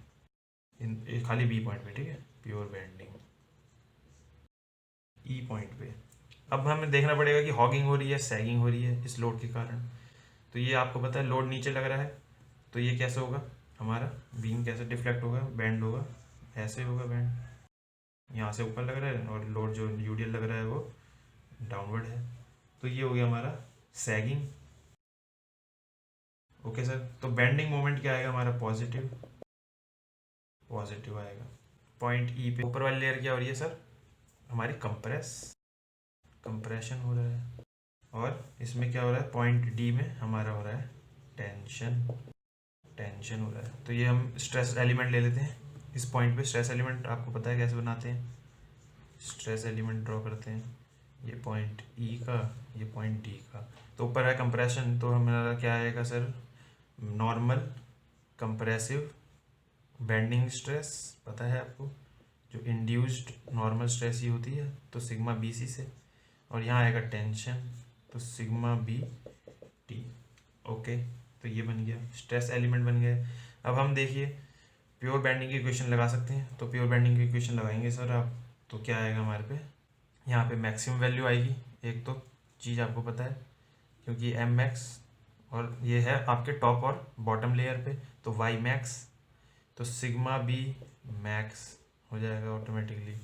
खाली बी पॉइंट पे, ठीक है, प्योर बेंडिंग। ई पॉइंट पे अब हमें देखना पड़ेगा कि हॉगिंग हो रही है, सैगिंग हो रही है इस लोड के कारण। तो ये आपको पता है लोड नीचे लग रहा है, तो ये कैसे होगा, हमारा बीम कैसे डिफ्लेक्ट होगा, बैंड होगा, ऐसे होगा बैंड, यहाँ से ऊपर लग रहा है और लोड जो यूडियल लग रहा है वो डाउनवर्ड है, तो ये हो गया हमारा सैगिंग। ओके सर, तो बेंडिंग मोमेंट क्या आएगा हमारा, पॉजिटिव आएगा। पॉइंट ई पे ऊपर वाली लेयर क्या हो रही है सर, हमारी कंप्रेशन हो रहा है, और इसमें क्या हो रहा है, पॉइंट डी में हमारा हो रहा है टेंशन हो रहा है। तो ये हम स्ट्रेस एलिमेंट ले लेते हैं, इस पॉइंट पे स्ट्रेस एलिमेंट आपको पता है कैसे बनाते हैं, स्ट्रेस एलिमेंट ड्रॉ करते हैं, ये पॉइंट ई का, ये पॉइंट डी का। तो ऊपर है कंप्रेशन, तो हमारा क्या आएगा sir, normal compressive bending stress, पता है आपको, जो इंड्यूस्ड नॉर्मल स्ट्रेस ही होती है, तो सिग्मा बी सी से, और यहाँ आएगा टेंशन, तो सिग्मा बी टी। ओके, तो ये बन गया, स्ट्रेस एलिमेंट बन गया। अब हम देखिए प्योर बेंडिंग की इक्वेशन लगा सकते हैं, तो प्योर बेंडिंग की इक्वेशन लगाएंगे सर आप, तो क्या आएगा हमारे पे, यहाँ पे मैक्सिमम वैल्यू आएगी, एक तो चीज़ आपको पता है क्योंकि एम मैक्स, और ये है आपके टॉप और बॉटम लेयर पे, तो वाई मैक्स, तो सिग्मा बी मैक्स हो जाएगा ऑटोमेटिकली।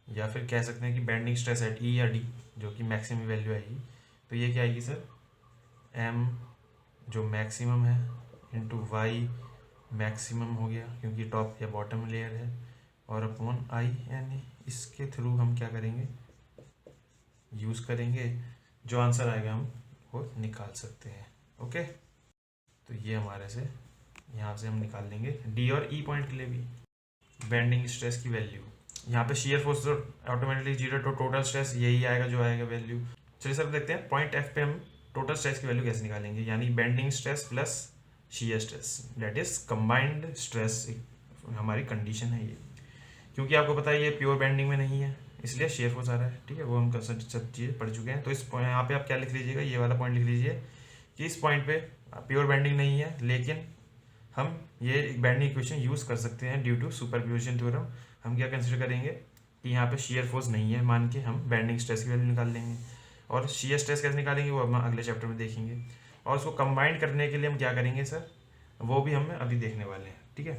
या फिर कह सकते हैं कि बेंडिंग स्ट्रेस एट ई या डी, जो कि मैक्सिमम वैल्यू आएगी, तो ये क्या आएगी सर, एम जो मैक्सिमम है इंटू वाई मैक्सिमम हो गया क्योंकि टॉप या बॉटम लेयर है, और अपॉन आई एन ए, इसके थ्रू हम क्या करेंगे, यूज़ करेंगे, जो आंसर आएगा हम वो निकाल सकते हैं। ओके, तो ये हमारे से यहाँ से हम निकाल लेंगे डी और ई पॉइंट के लिए भी बेंडिंग स्ट्रेस की वैल्यू। यहाँ पे शियर फोर्स तो ऑटोमेटिकली 0 तो टोटल स्ट्रेस यही आएगा जो आएगा वैल्यू। चलिए सर देखते हैं पॉइंट एफ पे हम टोटल स्ट्रेस की वैल्यू कैसे निकालेंगे, यानी bending stress plus shear stress, that is combined stress, हमारी कंडीशन है ये। क्योंकि आपको पता है ये प्योर बेंडिंग में नहीं है, इसलिए शेयर फोर्स आ रहा है, ठीक है, वो हम सब चीज़ें पढ़ चुके हैं। तो इस यहाँ पे आप क्या लिख लीजिएगा, ये वाला पॉइंट लिख लीजिए कि इस पॉइंट पे प्योर बेंडिंग नहीं है, लेकिन हम ये बेंडिंग इक्वेशन यूज़ कर सकते हैं ड्यू टू सुपरपोजिशन थ्योरम। हम क्या कंसिडर करेंगे कि यहाँ पे शियर फोर्स नहीं है, मान के हम बेंडिंग स्ट्रेस की वैल्यू निकाल लेंगे, और शियर स्ट्रेस कैसे निकालेंगे वो हम अगले चैप्टर में देखेंगे। और उसको कंबाइन करने के लिए हम क्या करेंगे सर, वो भी हम अभी देखने वाले हैं, ठीक है,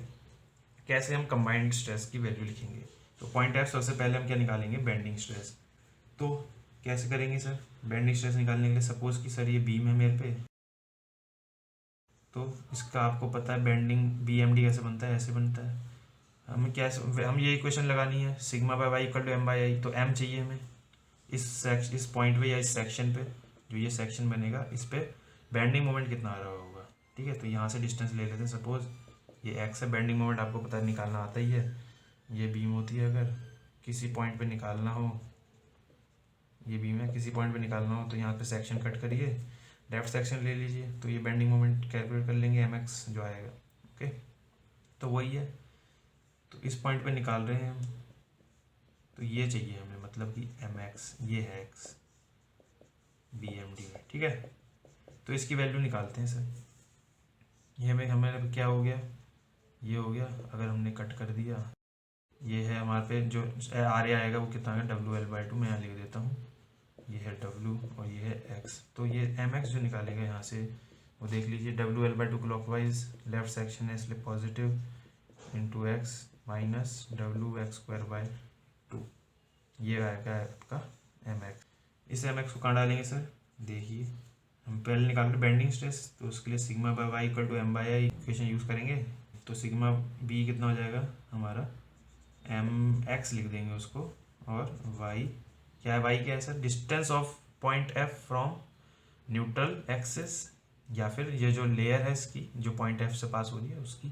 कैसे हम कंबाइंड स्ट्रेस की वैल्यू लिखेंगे। तो पॉइंट एफ सबसे पहले हम क्या निकालेंगे, बेंडिंग स्ट्रेस। तो कैसे करेंगे सर बेंडिंग स्ट्रेस निकालने के लिए? सपोज कि सर ये बीम है मेरे पे, तो इसका आपको पता है बेंडिंग BMD कैसे बनता है, ऐसे बनता है। हमें कैसे हम ये इक्वेशन लगानी है, sigma by Y equal to M by I. तो एम चाहिए हमें इस पॉइंट पे या इस सेक्शन पे, जो ये सेक्शन बनेगा इस पे बेंडिंग मोमेंट कितना आ रहा होगा। ठीक है, तो यहाँ से डिस्टेंस ले लेते हैं। सपोज ये एक्स है, बेंडिंग मोमेंट आपको पता है निकालना आता ही है। ये बीम होती है, अगर किसी पॉइंट पे निकालना हो, ये बीम है, किसी पॉइंट पे निकालना हो तो यहाँ पे सेक्शन कट करिए, लेफ्ट सेक्शन ले लीजिए, तो ये बेंडिंग मोमेंट कैलकुलेट कर लेंगे, mx जो आएगा। ओके, तो वही है, तो इस पॉइंट पे निकाल रहे हैं हम, तो ये चाहिए हमें, मतलब कि mx ये है x BMD में। ठीक है, तो इसकी वैल्यू निकालते हैं सर। ये हमें क्या हो गया, ये हो गया। अगर हमने कट कर दिया, ये है हमारे पे जो आर आएगा वो कितना आएगा, WL/2 मैं यहाँ लिख देता हूँ। ये है W और ये है x, तो ये mx जो निकालेगा यहाँ से वो देख लीजिए, WL/2 क्लॉकवाइज लेफ्ट सेक्शन है इसलिए positive into x minus WX²/2, ये आएगा आपका mx। इस mx को कहाँ डालेंगे सर, देखिए हम पहले निकाल रहे बेंडिंग स्ट्रेस, तो उसके लिए sigma by Y equal to M by I equation use करेंगे। तो सिग्मा बी कितना हो जाएगा हमारा, mx लिख देंगे उसको, और y क्या है, y क्या है sir, distance of point f from neutral axis, या फिर ये जो लेयर है इसकी जो पॉइंट f से पास हो रही है उसकी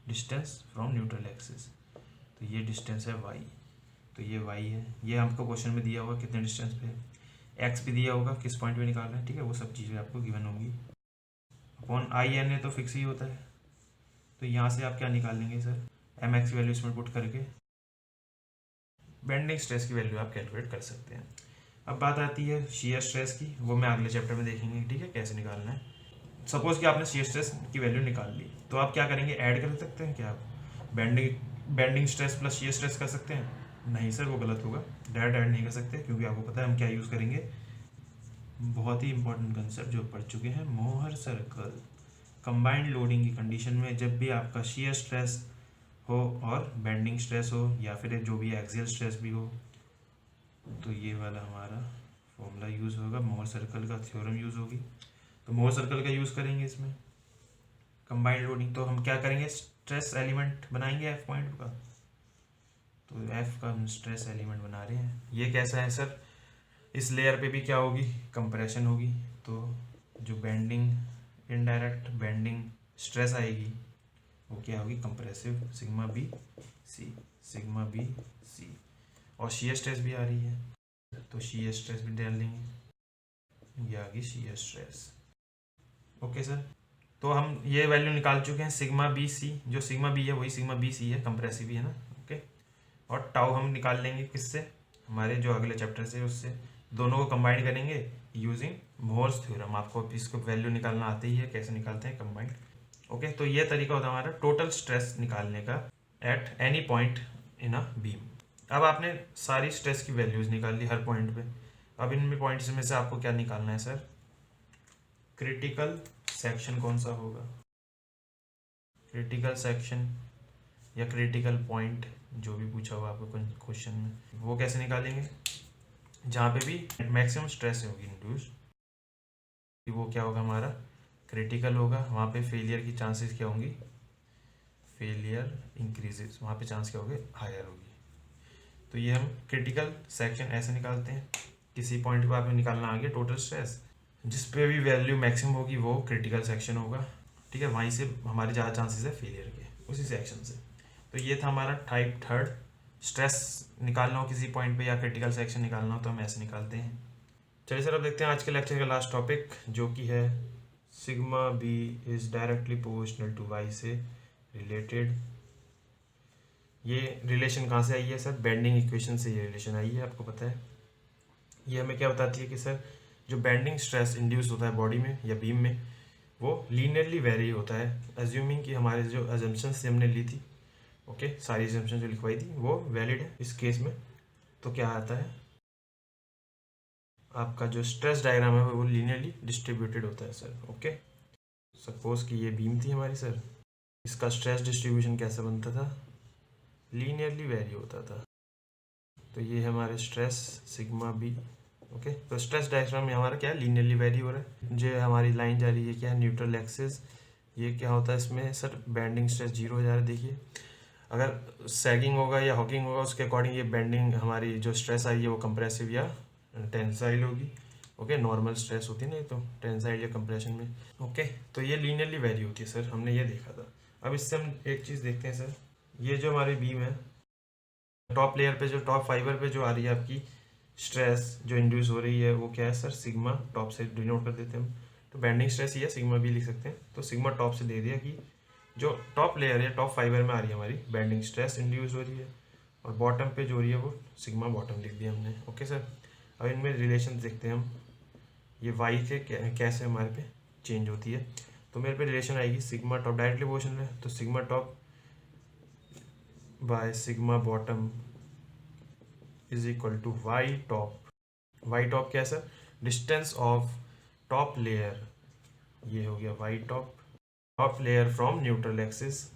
डिस्टेंस फ्रॉम न्यूट्रल एक्सिस, तो ये डिस्टेंस है y। तो ये y है, ये हमको क्वेश्चन में दिया होगा कितने डिस्टेंस पे, x भी दिया होगा किस पॉइंट पे निकाल रहे हैं। ठीक है, वो सब चीज़ें आपको गिवन होंगी। अपॉन आई एन ए तो फिक्स ही होता है, तो यहाँ से आप क्या निकाल लेंगे सर, mx की वैल्यू इसमें पुट करके बेंडिंग स्ट्रेस की वैल्यू आप कैलकुलेट कर सकते हैं। अब बात आती है शियर स्ट्रेस की, वो मैं अगले चैप्टर में देखेंगे। ठीक है, कैसे निकालना है। सपोज कि आपने शियर स्ट्रेस की वैल्यू निकाल ली, तो आप क्या करेंगे, ऐड कर सकते हैं क्या आप, bending stress plus shear stress कर सकते हैं? नहीं सर, वो गलत होगा, डायरेक्ट ऐड नहीं कर सकते, क्योंकि आपको पता है हम क्या यूज़ करेंगे, बहुत ही इंपॉर्टेंट कंसेप्ट जो पढ़ चुके हैं, मोहर सर्कल। कंबाइंड लोडिंग की कंडीशन में जब भी आपका शियर स्ट्रेस हो और बेंडिंग स्ट्रेस हो, या फिर जो भी एक्सियल स्ट्रेस भी हो, तो ये वाला हमारा फॉर्मूला यूज़ होगा, मोहर सर्कल का थ्योरम यूज़ होगी। तो मोहर सर्कल का यूज़ करेंगे इसमें कंबाइंड लोडिंग। तो हम क्या करेंगे, स्ट्रेस एलिमेंट बनाएंगे एफ पॉइंट का, तो एफ का हम स्ट्रेस एलिमेंट बना रहे हैं। ये कैसा है सर, इस लेयर पे भी क्या होगी, कंप्रेशन होगी, तो जो बेंडिंग इनडायरेक्ट बेंडिंग स्ट्रेस आएगी वो क्या होगी, कंप्रेसिव सिग्मा बी सी। और शियर स्ट्रेस भी आ रही है, तो शियर स्ट्रेस भी डाल लेंगे, ये आ गई शियर स्ट्रेस। ओके सर, तो हम ये वैल्यू निकाल चुके हैं सिग्मा बी सी, जो सिग्मा बी है वही सिग्मा बी सी है, कंप्रेसिव ही है ना। ओके, और टाउ हम निकाल लेंगे किससे, हमारे जो अगले चैप्टर से उससे, दोनों को कंबाइन करेंगे यूजिंग मोहर्स थ्योरम। आपको इसको वैल्यू निकालना आती ही है, कैसे निकालते हैं कंबाइंड। ओके, तो ये तरीका होता है हमारा टोटल स्ट्रेस निकालने का at any point in a beam. अब आपने सारी स्ट्रेस की वैल्यूज निकाल ली हर पॉइंट पे। अब इन पॉइंट्स में से आपको क्या निकालना है सर, क्रिटिकल सेक्शन कौन सा होगा, क्रिटिकल सेक्शन या क्रिटिकल पॉइंट, जो भी पूछा हुआ आपको क्वेश्चन में, वो कैसे निकालेंगे, जहाँ पे भी मैक्सिमम स्ट्रेस होगी इंड्यूस, वो क्या होगा हमारा क्रिटिकल होगा, वहाँ पे फेलियर की चांसेस क्या होंगी, फेलियर इंक्रीजेस, वहाँ पे चांस क्या होगी, हायर होगी। तो ये हम क्रिटिकल सेक्शन ऐसे निकालते हैं, किसी पॉइंट पे आपने निकालना आ गया टोटल स्ट्रेस, जिस पे भी वैल्यू मैक्सिमम होगी वो क्रिटिकल सेक्शन होगा। ठीक है, वहीं से हमारे ज़्यादा चांसेस है फेलियर के, उसी सेक्शन से। तो ये था हमारा टाइप थर्ड, स्ट्रेस निकालना हो किसी पॉइंट पे या क्रिटिकल सेक्शन निकालना हो तो हम ऐसे निकालते हैं। चलिए सर, अब देखते हैं आज के लेक्चर का लास्ट टॉपिक, जो कि है sigma B is directly proportional to Y से रिलेटेड। ये रिलेशन कहाँ से आई है सर, बेंडिंग इक्वेशन से ये रिलेशन आई है, आपको पता है। ये हमें क्या बताती है कि सर जो बेंडिंग स्ट्रेस इंड्यूस होता है बॉडी में या बीम में, वो लीनियरली वेरी होता है, एज्यूमिंग कि हमारे जो अजम्पशंस हमने ली थी, ओके, सारी एजम्पशन जो लिखवाई थी वो वैलिड है इस केस में। तो क्या आता है, आपका जो स्ट्रेस डायग्राम है वो लीनियरली डिस्ट्रीब्यूटेड होता है सर। ओके, सपोज कि ये बीम थी हमारी सर, इसका स्ट्रेस डिस्ट्रीब्यूशन कैसा बनता था, लीनियरली वेरी होता था। तो ये है हमारे स्ट्रेस सिग्मा बी, ओके, तो स्ट्रेस डायग्राम में हमारा क्या है, लीनियरली वेरी हो रहा है। जो हमारी लाइन जा रही है क्या है, न्यूट्रल एक्सिस। ये क्या होता है इसमें सर, बेंडिंग स्ट्रेस जीरो हो जा रहा है। देखिए अगर सैगिंग होगा या हॉकिंग होगा उसके अकॉर्डिंग ये बेंडिंग हमारी जो स्ट्रेस आई है वो कंप्रेसिव या टेंसाइल होगी। ओके, नॉर्मल स्ट्रेस होती है ना तो टेंसाइल या कंप्रेशन में। ओके, तो ये लीनियरली वेरी होती है सर, हमने ये देखा था। अब इससे हम एक चीज़ देखते हैं सर, ये जो हमारी बीम है, टॉप लेयर पे जो टॉप फाइबर पे जो आ रही है आपकी स्ट्रेस जो इंड्यूस हो रही है वो क्या है सर, सिग्मा टॉप से डिनोट कर देते हैं हम। तो बेंडिंग स्ट्रेस ही है, सिग्मा भी लिख सकते हैं। तो सिग्मा टॉप से दे दिया कि जो टॉप लेयर है, टॉप फाइबर में आ रही है हमारी बेंडिंग स्ट्रेस इंड्यूस हो रही है, और बॉटम पे जो हो रही है वो सिग्मा बॉटम लिख दिया हमने। ओके सर, अब इनमें रिलेशन देखते हैं हम, ये वाई के कैसे हमारे पे चेंज होती है। तो मेरे पे रिलेशन आएगी सिग्मा टॉप, डायरेक्टली पोर्शन में, तो sigma top by sigma bottom is equal to y top. Y top क्या है sir, distance of top layer, ये हो गया y top, top layer from neutral axis,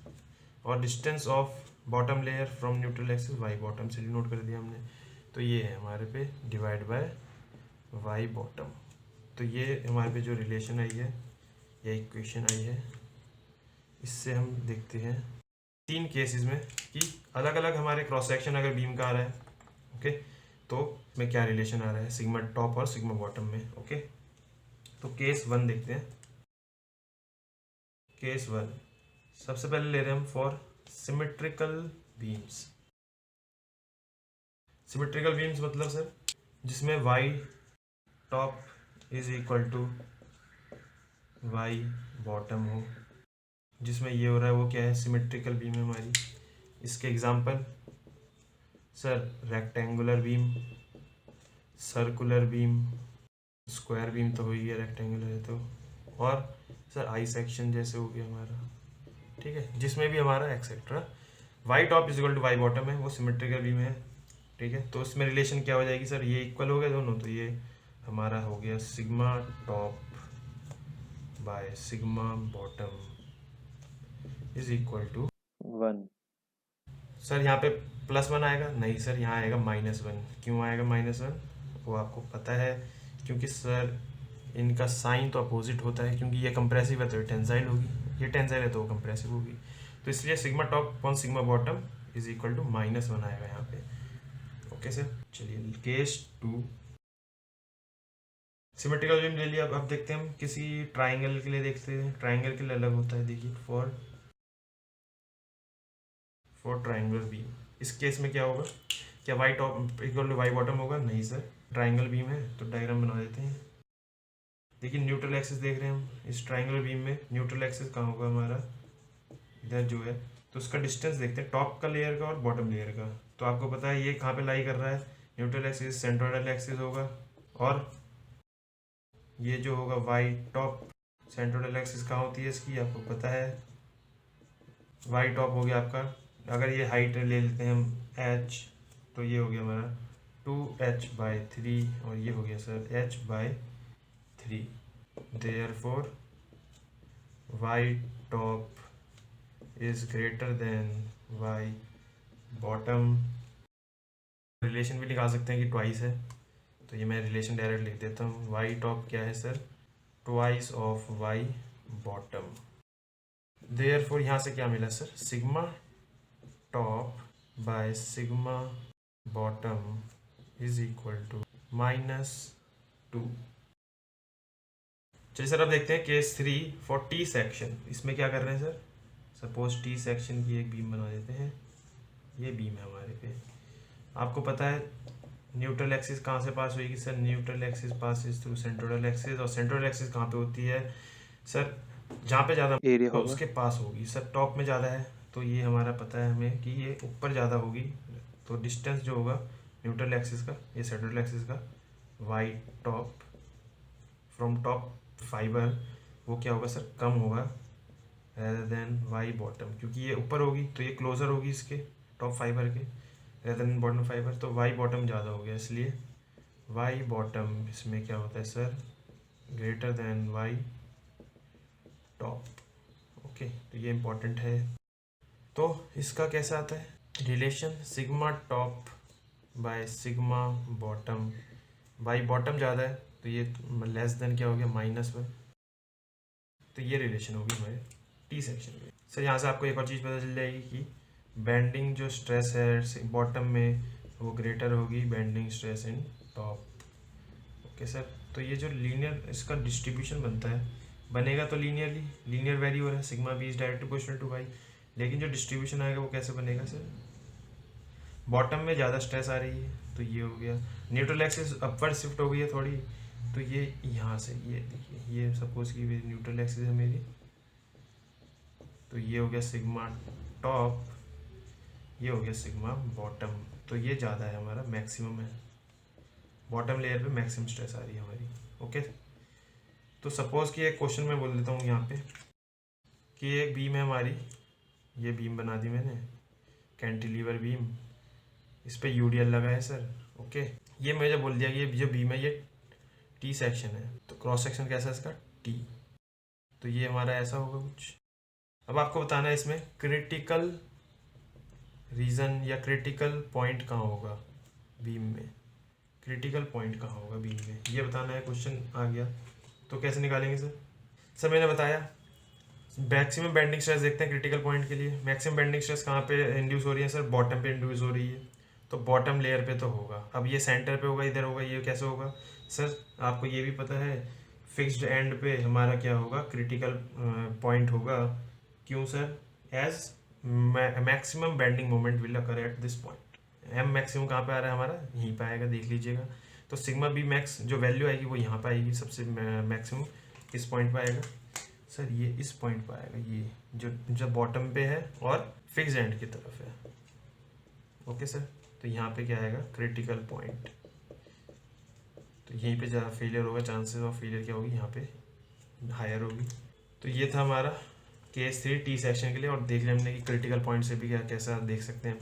और distance of bottom layer from neutral axis y bottom से denote कर दिया हमने। तो ये है हमारे पे डिवाइड बाय वाई बॉटम। तो ये हमारे पे जो रिलेशन आई है या इक्वेशन आई है, इससे हम देखते हैं तीन केसेस में कि अलग अलग हमारे क्रॉस सेक्शन अगर बीम का आ रहा है, ओके, तो में क्या रिलेशन आ रहा है सिग्मा टॉप और सिग्मा बॉटम में। ओके, तो केस वन देखते हैं। केस वन सबसे पहले ले रहे हैं हम for symmetrical beams. Symmetrical beams मतलब सर जिसमें Y top is equal to Y bottom हो, जिसमें ये हो रहा है वो क्या है, सिमेट्रिकल बीम है हमारी। इसके example sir rectangular beam, circular beam, square beam तो हो ही गया, रेक्टेंगुलर है तो, और सर आई सेक्शन जैसे हो गया हमारा। ठीक है, जिसमें भी हमारा extra Y top is equal to Y bottom है, वो सिमेट्रिकल बीम है। ठीक है, तो इसमें रिलेशन क्या हो जाएगी सर, ये इक्वल हो गया दोनों, तो ये हमारा हो गया sigma top by sigma bottom is equal to 1। Sir यहाँ पे +1 आएगा, नहीं सर यहाँ आएगा -1। क्यों आएगा -1, वो आपको पता है, क्योंकि सर इनका साइन तो अपोजिट होता है, क्योंकि ये कंप्रेसिव है तो ये टेंसाइल होगी, ये टेंसाइल है तो वो कंप्रेसिव होगी। तो इसलिए sigma top upon sigma bottom is equal to -1 आएगा यहाँ पे। ओके सर, चलिए केस 2 सिमेट्रिकल बीम ले लिया। अब देखते हैं हम किसी ट्राइंगल के लिए, देखते हैं ट्राइंगल के लिए अलग होता है। देखिए फॉर ट्राइंगुलर बीम, इस केस में क्या होगा, क्या Y top equal to Y bottom होगा, नहीं सर, ट्राइंगल बीम है तो डायग्राम बना देते हैं। देखिए न्यूट्रल एक्सिस देख रहे हैं हम, इस ट्राइंगुलर बीम में न्यूट्रल एक्सिस कहाँ होगा हमारा, इधर जो है, तो उसका डिस्टेंस देखते हैं टॉप का लेयर का और बॉटम लेयर का। तो आपको पता है ये कहाँ पे लाई कर रहा है, न्यूट्रल एक्सिस सेंट्रोइडल एक्सिस होगा, और ये जो होगा वाई टॉप, सेंट्रोइडल एक्सिस कहाँ होती है इसकी, आपको पता है, वाई टॉप हो गया आपका। अगर ये हाइट ले लेते हैं हम h, तो ये हो गया हमारा 2h/3, और ये हो गया sir h/3। Therefore Y top is greater than Y bottom. Relation भी निकाल सकते हैं कि ट्वाइस है, तो ये मैं रिलेशन डायरेक्ट लिख देता हूँ। वाई टॉप क्या है sir, twice of Y bottom. Therefore यहाँ से क्या मिला sir, sigma top by sigma bottom is equal to -2। चलिए सर अब देखते हैं केस 3 फॉर टी सेक्शन। इसमें क्या कर रहे हैं सर, सपोज टी सेक्शन की एक बीम बना देते हैं। ये बीम है हमारे पे, आपको पता है न्यूट्रल एक्सिस कहाँ से पास होगी sir, neutral axis passes through centroidal axis, और सेंट्रोइडल एक्सिस कहाँ पे होती है सर, जहाँ पे ज़्यादा एरिया तो होगा। उसके पास होगी सर, टॉप में ज़्यादा है तो ये हमारा पता है हमें कि ये ऊपर ज़्यादा होगी। तो डिस्टेंस जो होगा न्यूट्रल एक्सिस का, ये सेंट्रल एक्सिस का, Y top from top fibre, वो क्या होगा सर, कम होगा रेदर देन वाई बॉटम, क्योंकि ये ऊपर होगी तो ये क्लोजर होगी इसके टॉप फाइबर के रेदर देन बॉटम फाइबर, तो वाई बॉटम ज़्यादा हो गया, इसलिए वाई बॉटम इसमें क्या होता है sir, greater than Y top. Okay, तो ये इम्पोर्टेंट है। तो इसका कैसा आता है relation, sigma top by sigma bottom Y bottom ज़्यादा है तो ये लेस देन क्या हो गया -1, तो ये रिलेशन होगी हमारे टी सेक्शन में। सर यहाँ से आपको एक और चीज़ पता चल जाएगी कि बेंडिंग जो स्ट्रेस है बॉटम में वो ग्रेटर होगी bending stress in top. Okay sir, तो ये जो लीनियर इसका डिस्ट्रीब्यूशन बनता है बनेगा तो लीनियर वैल्यू है sigma B is direct proportional to Y, लेकिन जो डिस्ट्रीब्यूशन आएगा वो कैसे बनेगा सर, बॉटम में ज़्यादा स्ट्रेस आ रही है तो ये हो गया, न्यूट्रल एक्सिस अपवर्ड शिफ्ट हो गई है थोड़ी, तो ये यहाँ से ये देखिए ये सपोज की न्यूट्रल एक्सिस है मेरी, तो ये हो गया सिग्मा टॉप, ये हो गया सिग्मा बॉटम, तो ये ज़्यादा है हमारा मैक्सिमम है, बॉटम लेयर पे मैक्सिमम स्ट्रेस आ रही है हमारी। ओके, तो सपोज कि एक क्वेश्चन मैं बोल देता हूँ यहाँ पे कि एक बीम है हमारी, ये बीम बना दी मैंने कैंटिलीवर बीम, इस पे यूडीएल लगा है सर। ओके, ये मुझे बोल दिया कि ये जो बीम है ये टी सेक्शन है, तो क्रॉस सेक्शन कैसा है इसका टी, तो ये हमारा ऐसा होगा कुछ। अब आपको बताना है इसमें क्रिटिकल रीजन या क्रिटिकल पॉइंट कहाँ होगा बीम में, क्रिटिकल पॉइंट कहाँ होगा बीम में, ये बताना है। क्वेश्चन आ गया तो कैसे निकालेंगे सर मैंने बताया मैक्सिमम बेंडिंग स्ट्रेस देखते हैं क्रिटिकल पॉइंट के लिए। मैक्सिमम बेंडिंग स्ट्रेस कहाँ पे इंड्यूस हो रही है सर, बॉटम पे इंड्यूस हो रही है, तो बॉटम लेयर पे तो होगा। अब ये सेंटर पे होगा, इधर होगा, ये कैसे होगा सर, आपको ये भी पता है फिक्स्ड एंड पे हमारा क्या होगा क्रिटिकल पॉइंट होगा, क्यों sir, as maximum bending moment will occur at this point. M maximum कहाँ पे आ रहा है हमारा, यहीं पे आएगा, देख लीजिएगा। तो सिग्मा बी मैक्स जो वैल्यू आएगी वो यहाँ पे आएगी, सबसे मैक्सिमम किस पॉइंट पे आएगा सर, ये इस पॉइंट पे आएगा, ये जो बॉटम पे है और फिक्स एंड की तरफ है। ओके सर, तो यहाँ पे क्या आएगा क्रिटिकल पॉइंट, तो यहीं पे ज़्यादा फेलियर होगा, चांसेस ऑफ फेलियर क्या होगी यहाँ पे हायर होगी। तो ये था हमारा केस 3 टी सेक्शन के लिए, और देख लिया हमने कि क्रिटिकल पॉइंट से भी क्या कैसा देख सकते हैं।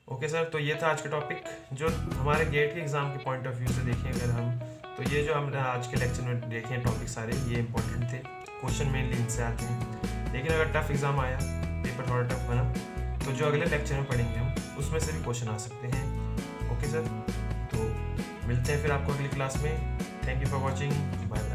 ओके सर, तो ये था आज का टॉपिक जो हमारे गेट के एग्ज़ाम के पॉइंट ऑफ व्यू से देखें अगर हम, तो ये जो हमने आज के लेक्चर में देखे हैं टॉपिक सारे ये इंपॉर्टेंट थे, क्वेश्चन मेनली इनसे आते हैं। लेकिन अगर टफ एग्ज़ाम आया, पेपर थोड़ा टफ बना, तो जो अगले लेक्चर में पढ़ेंगे हम उसमें से भी क्वेश्चन आ सकते हैं। ओके सर, तो मिलते हैं फिर आपको अगली क्लास में। Thank you for watching, bye.